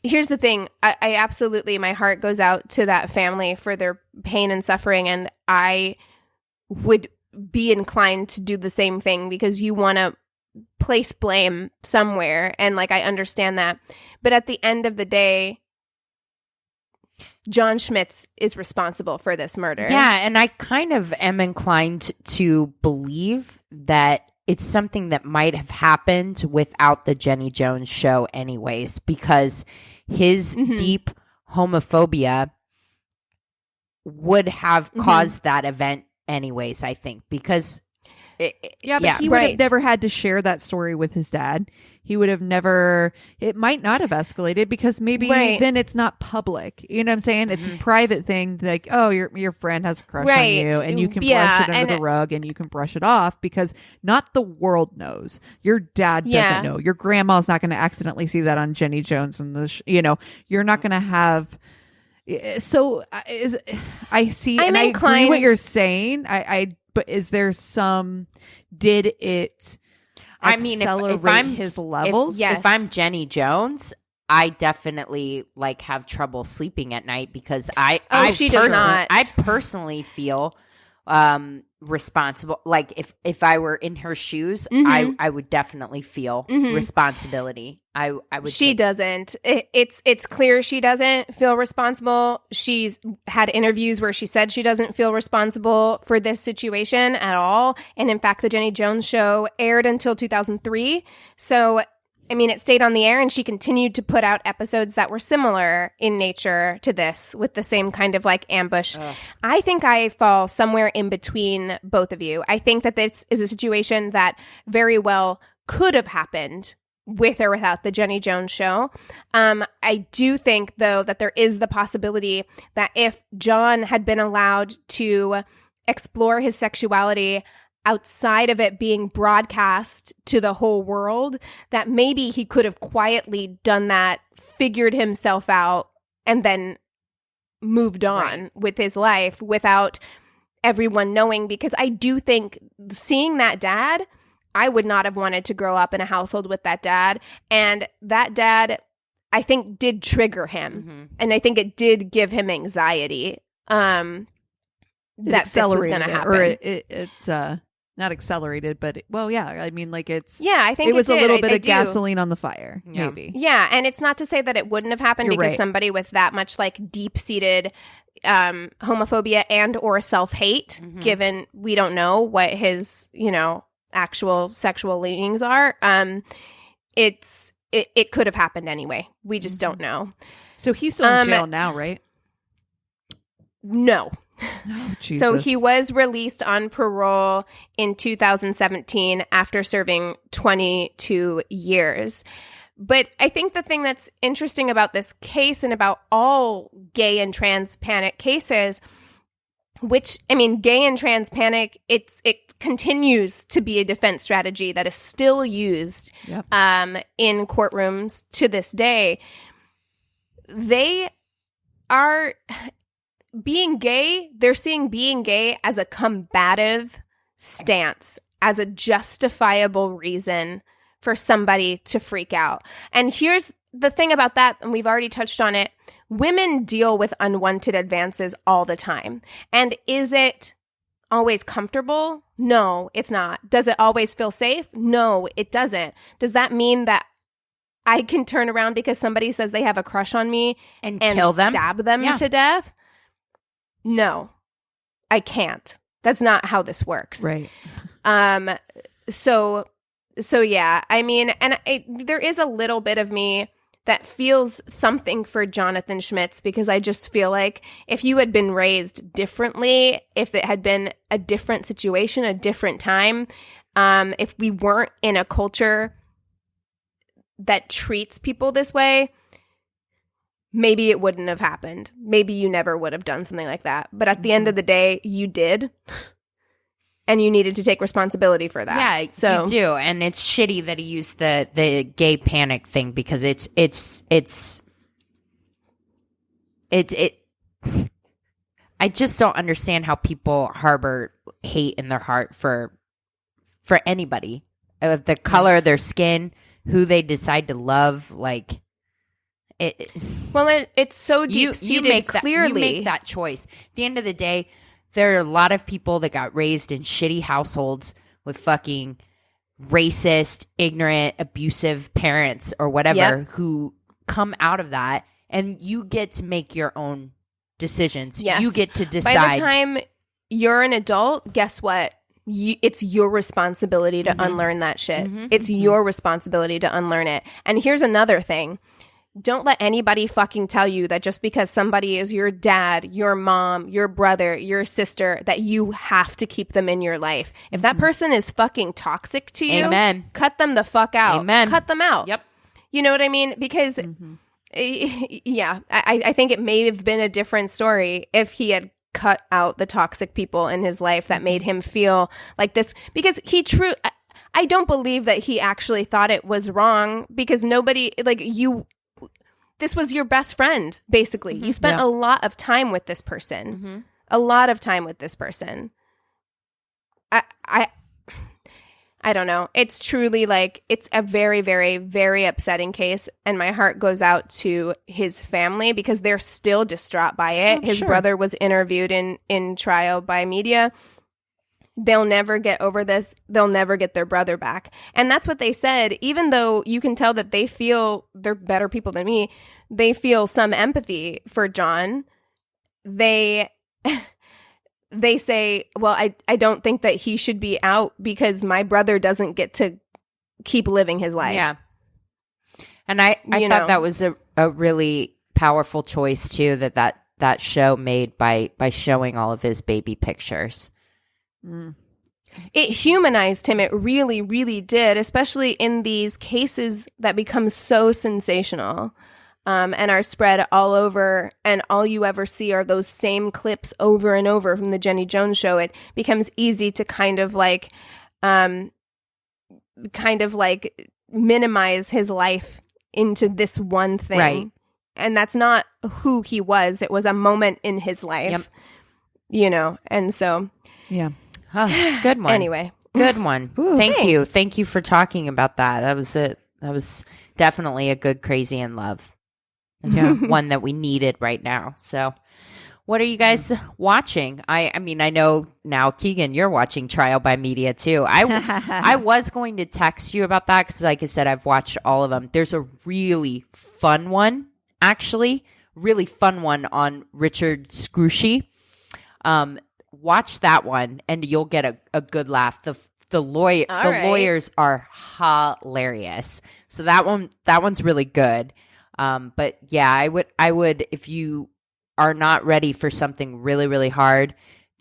here's the thing. I absolutely, my heart goes out to that family for their pain and suffering, and I would be inclined to do the same thing because you want to place blame somewhere, and like I understand that. But at the end of the day, John Schmitz is responsible for this murder. Yeah, and I kind of am inclined to believe that it's something that might have happened without the Jenny Jones show anyways, because his deep homophobia would have caused that event anyways, I think, because... But he would have never had to share that story with his dad. He would have never, it might not have escalated because maybe then it's not public. You know what I'm saying? It's a private thing. Like, oh, your friend has a crush on you and you can brush it under the rug and you can brush it off because not the world knows. Your dad doesn't know. Your grandma's not going to accidentally see that on Jenny Jones and you're not going to have. So I see, and I agree what you're saying. But is there some? Did it? I mean, if I'm his levels, if I'm Jenny Jones, I definitely have trouble sleeping at night because she does not. I personally feel responsible. Like if I were in her shoes, I would definitely feel responsibility. I would. She doesn't. It's clear she doesn't feel responsible. She's had interviews where she said she doesn't feel responsible for this situation at all. And in fact, the Jenny Jones show aired until 2003. So, I mean, it stayed on the air and she continued to put out episodes that were similar in nature to this with the same kind of ambush. I think I fall somewhere in between both of you. I think that this is a situation that very well could have happened with or without the Jenny Jones show. I do think, though, that there is the possibility that if John had been allowed to explore his sexuality outside of it being broadcast to the whole world, that maybe he could have quietly done that, figured himself out, and then moved on with his life without everyone knowing. Because I do think seeing that dad, I would not have wanted to grow up in a household with that dad. And that dad, I think, did trigger him. And I think it did give him anxiety that this was going to happen. Or it not accelerated, but I mean, it's I think it was a little bit of gasoline on the fire, maybe. Yeah, and it's not to say that it wouldn't have happened because somebody with that much deep-seated homophobia and or self-hate, given we don't know what his actual sexual leanings are, it could have happened anyway. We just don't know. So he's still in jail now, right? No. Oh, Jesus. So he was released on parole in 2017 after serving 22 years. But I think the thing that's interesting about this case and about all gay and trans panic cases, which, I mean, gay and trans panic, it continues to be a defense strategy that is still used in courtrooms to this day. They are... being gay, they're seeing being gay as a combative stance, as a justifiable reason for somebody to freak out. And here's the thing about that, and we've already touched on it. Women deal with unwanted advances all the time. And is it always comfortable? No, it's not. Does it always feel safe? No, it doesn't. Does that mean that I can turn around because somebody says they have a crush on me and kill them? Stab them to death? No, I can't. That's not how this works. Right. So yeah, I mean, and there is a little bit of me that feels something for Jonathan Schmitz, because I just feel like if you had been raised differently, if it had been a different situation, a different time, if we weren't in a culture that treats people this way, maybe it wouldn't have happened. Maybe you never would have done something like that. But at the end of the day, you did. And you needed to take responsibility for that. Yeah, so you do. And it's shitty that he used the gay panic thing, because it I just don't understand how people harbor hate in their heart for anybody, of the color of their skin, who they decide to love. Like it. Well, it's so deep seated. Clearly, you make that choice. At the end of the day, there are a lot of people that got raised in shitty households with fucking racist, ignorant, abusive parents or whatever, who come out of that, and you get to make your own decisions. Yes. You get to decide. By the time you're an adult, guess what? It's your responsibility to unlearn that shit. It's your responsibility to unlearn it. And here's another thing. Don't let anybody fucking tell you that just because somebody is your dad, your mom, your brother, your sister, that you have to keep them in your life. If that person is fucking toxic to you, Amen. Cut them the fuck out. Amen. Cut them out. Yep. You know what I mean? Because, I think it may have been a different story if he had cut out the toxic people in his life that made him feel like this. Because I don't believe that he actually thought it was wrong, because nobody, like you... This was your best friend, basically. You spent a lot of time with this person. A lot of time with this person. I don't know. It's truly like, it's a very, very, very upsetting case. And my heart goes out to his family, because they're still distraught by it. His brother was interviewed in trial by media. They'll never get over this. They'll never get their brother back. And that's what they said. Even though you can tell that they feel, they're better people than me, they feel some empathy for John. They say, well, I don't think that he should be out, because my brother doesn't get to keep living his life. Yeah. And I thought that was a really powerful choice too, that show made by showing all of his baby pictures. It humanized him. It really, really did, especially in these cases that become so sensational and are spread all over, and all you ever see are those same clips over and over from the Jenny Jones show. It becomes easy to kind of like minimize his life into this one thing. Right. And that's not who he was. It was a moment in his life, and so. Yeah. Oh, good one. Anyway. Good one. Ooh, Thank you. Thank you for talking about that. That was definitely a good Crazy in Love. Yeah. One that we needed right now. So what are you guys watching? I mean, I know now, Keegan, you're watching Trial by Media too. I was going to text you about that, because like I said, I've watched all of them. There's a really fun one, actually. Really fun one on Richard Scrushy. Watch that one, and you'll get a good laugh. The lawyers are hilarious. So that one's really good. But yeah, I would if you are not ready for something really, really hard,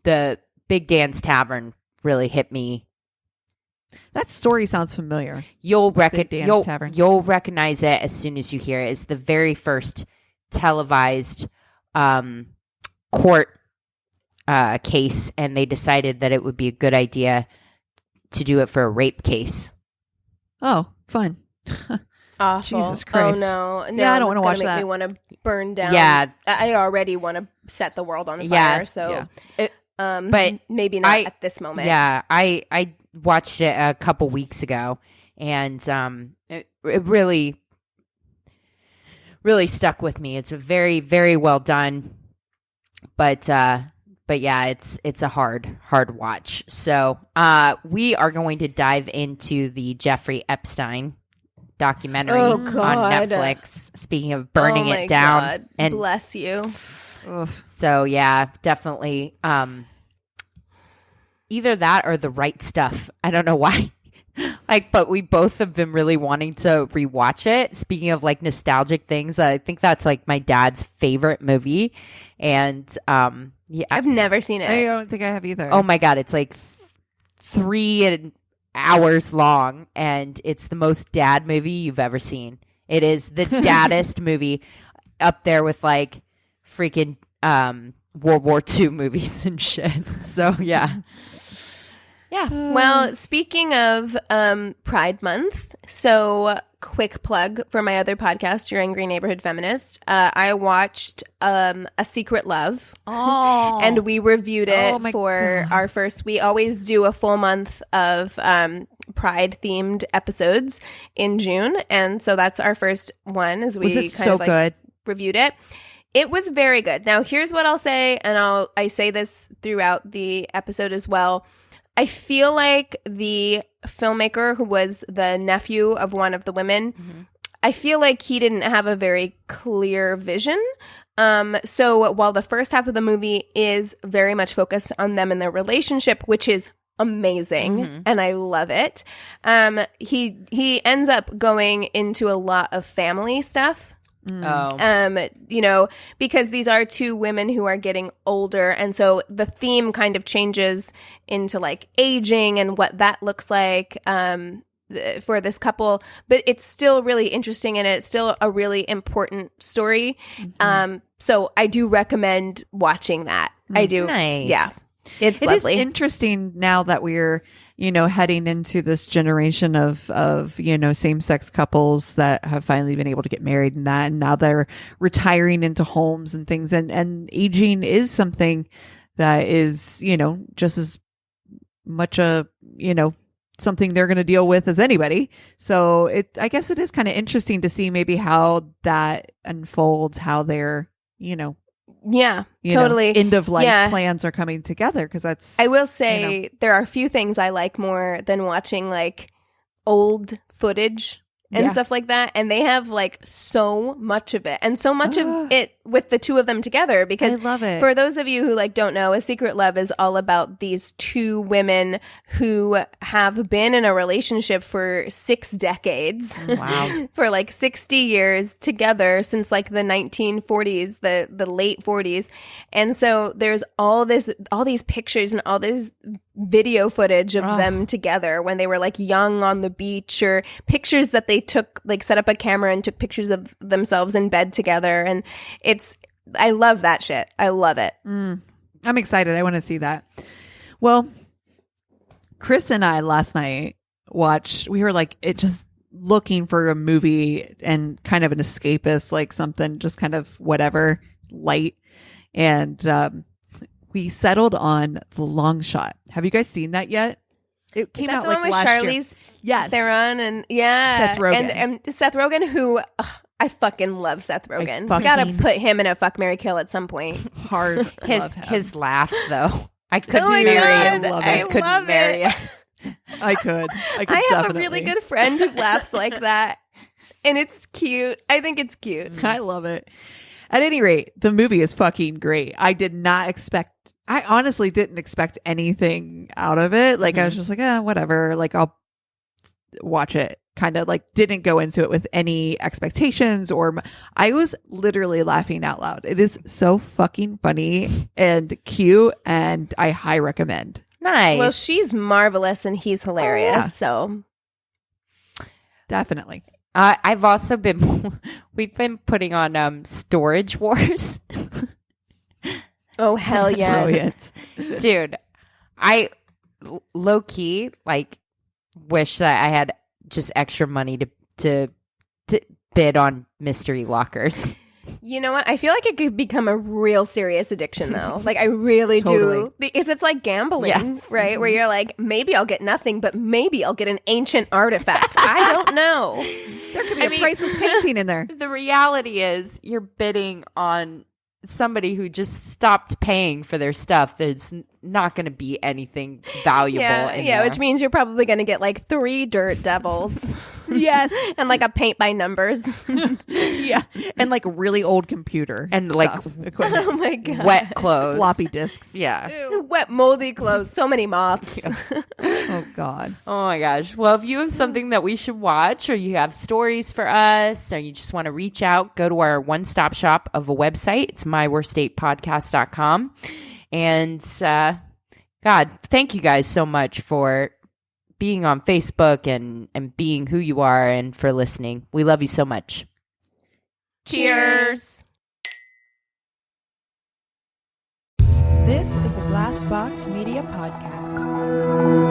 the Big Dan's Tavern really hit me. That story sounds familiar. You'll recognize it as soon as you hear it. It's the very first televised court case, and they decided that it would be a good idea to do it for a rape case. Oh, fun. Awful. Jesus Christ. Oh, no. Yeah, I don't want to watch make that. me want to burn down. Yeah. I already want to set the world on fire, Yeah. so But maybe not at this moment. Yeah, I watched it a couple weeks ago, and it really, really stuck with me. It's a very, very well done, but yeah, it's a hard watch. So we are going to dive into the Jeffrey Epstein documentary on Netflix. Speaking of burning it down, God. and Bless you. So yeah, definitely. Either that or The Right Stuff. I don't know why. Like, but we both have been really wanting to rewatch it. Speaking of like nostalgic things, I think that's like my dad's favorite movie. And yeah, I've never seen I it. don't think I have either. oh my God, it's like 3 hours long, and it's the most dad movie you've ever seen. It is the daddest movie, up there with like freaking World War II movies and shit. So yeah. Yeah. Well, speaking of Pride Month, so quick plug for my other podcast, Your Angry Neighborhood Feminist. I watched A Secret Love. Oh. And we reviewed it Oh my for God. our first. We always do a full month of Pride-themed episodes in June. And so that's our first one as we Was it kind so of like good? reviewed it. It was very good. Now, here's what I'll say, and I say this throughout the episode as well. I feel like the filmmaker who was the nephew of one of the women, I feel like he didn't have a very clear vision. So while the first half of the movie is very much focused on them and their relationship, which is amazing, and I love it, he ends up going into a lot of family stuff. You know, because these are two women who are getting older. And so the theme kind of changes into like aging and what that looks like for this couple. But it's still really interesting and it's still a really important story. So I do recommend watching that. I do. Nice. Yeah. It's It lovely. is interesting now that we're, heading into this generation of same-sex couples that have finally been able to get married and that, and now they're retiring into homes and things. And aging is something that is, just as much something they're going to deal with as anybody. So I guess it is kind of interesting to see maybe how that unfolds, how they're, yeah, totally. end of life Yeah. plans are coming together, because that's, I will say there are a few things I like more than watching like old footage and Yeah. stuff like that. And they have like so much of it and so much of it with the two of them together, because I love it. for those of you who like don't know, A Secret Love is all about these two women who have been in a relationship for 6 decades. Wow. For like 60 years together since like the 1940s, the late 40s. And so there's all these pictures and all this video footage of them together when they were like young on the beach, or pictures that they took, like set up a camera and took pictures of themselves in bed together. And I love that shit. I love it. I'm excited. I want to see that. Well, Chris and I last night we were like, just looking for a movie and kind of an escapist, like something just kind of whatever, light. And we settled on The Long Shot. Have you guys seen that yet? It came Is that out the like one with last year. Charlize Yes. Theron and Seth Rogen. and Seth Rogen, who I fucking love Seth Rogen. fucking- Gotta put him in a fuck, marry, kill at some point. Hard. love him. His laugh though. I couldn't Oh my marry God, him. I couldn't love marry it. him. I could I have definitely. a really good friend who laughs like that, and it's cute. I think it's cute. I love it. At any rate, the movie is fucking great. I honestly didn't expect anything out of it. Like, I was just like, whatever. Like, I'll watch it. Kind of like didn't go into it with any expectations, I was literally laughing out loud. It is so fucking funny and cute, and I high recommend. Nice. Well, she's marvelous and he's hilarious. yeah. So Definitely. I've also we've been putting on Storage Wars. oh hell yes. Brilliant. Dude, I low key like wish that I had just extra money to bid on mystery lockers. You know what? I feel like it could become a real serious addiction, though. Like, I really Totally. do. Because it's like gambling, Yes. right? Where you're like, maybe I'll get nothing, but maybe I'll get an ancient artifact. I don't know. There could be a priceless painting in there. The reality is you're bidding on somebody who just stopped paying for their stuff. There's not going to be anything valuable in there. which means you're probably going to get like 3 dirt devils. Yes. And like a paint by numbers. Yeah. And like really old computer And like equipment. Oh my God. wet clothes. Floppy disks. Yeah. Wet, moldy clothes. So many moths. Oh God. Oh my gosh. Well, if you have something that we should watch, or you have stories for us, or you just want to reach out, go to our one-stop shop of a website. It's myworstatepodcast.com. And God, thank you guys so much for being on Facebook and being who you are and for listening. We love you so much. Cheers. This is a Glass Box Media Podcast.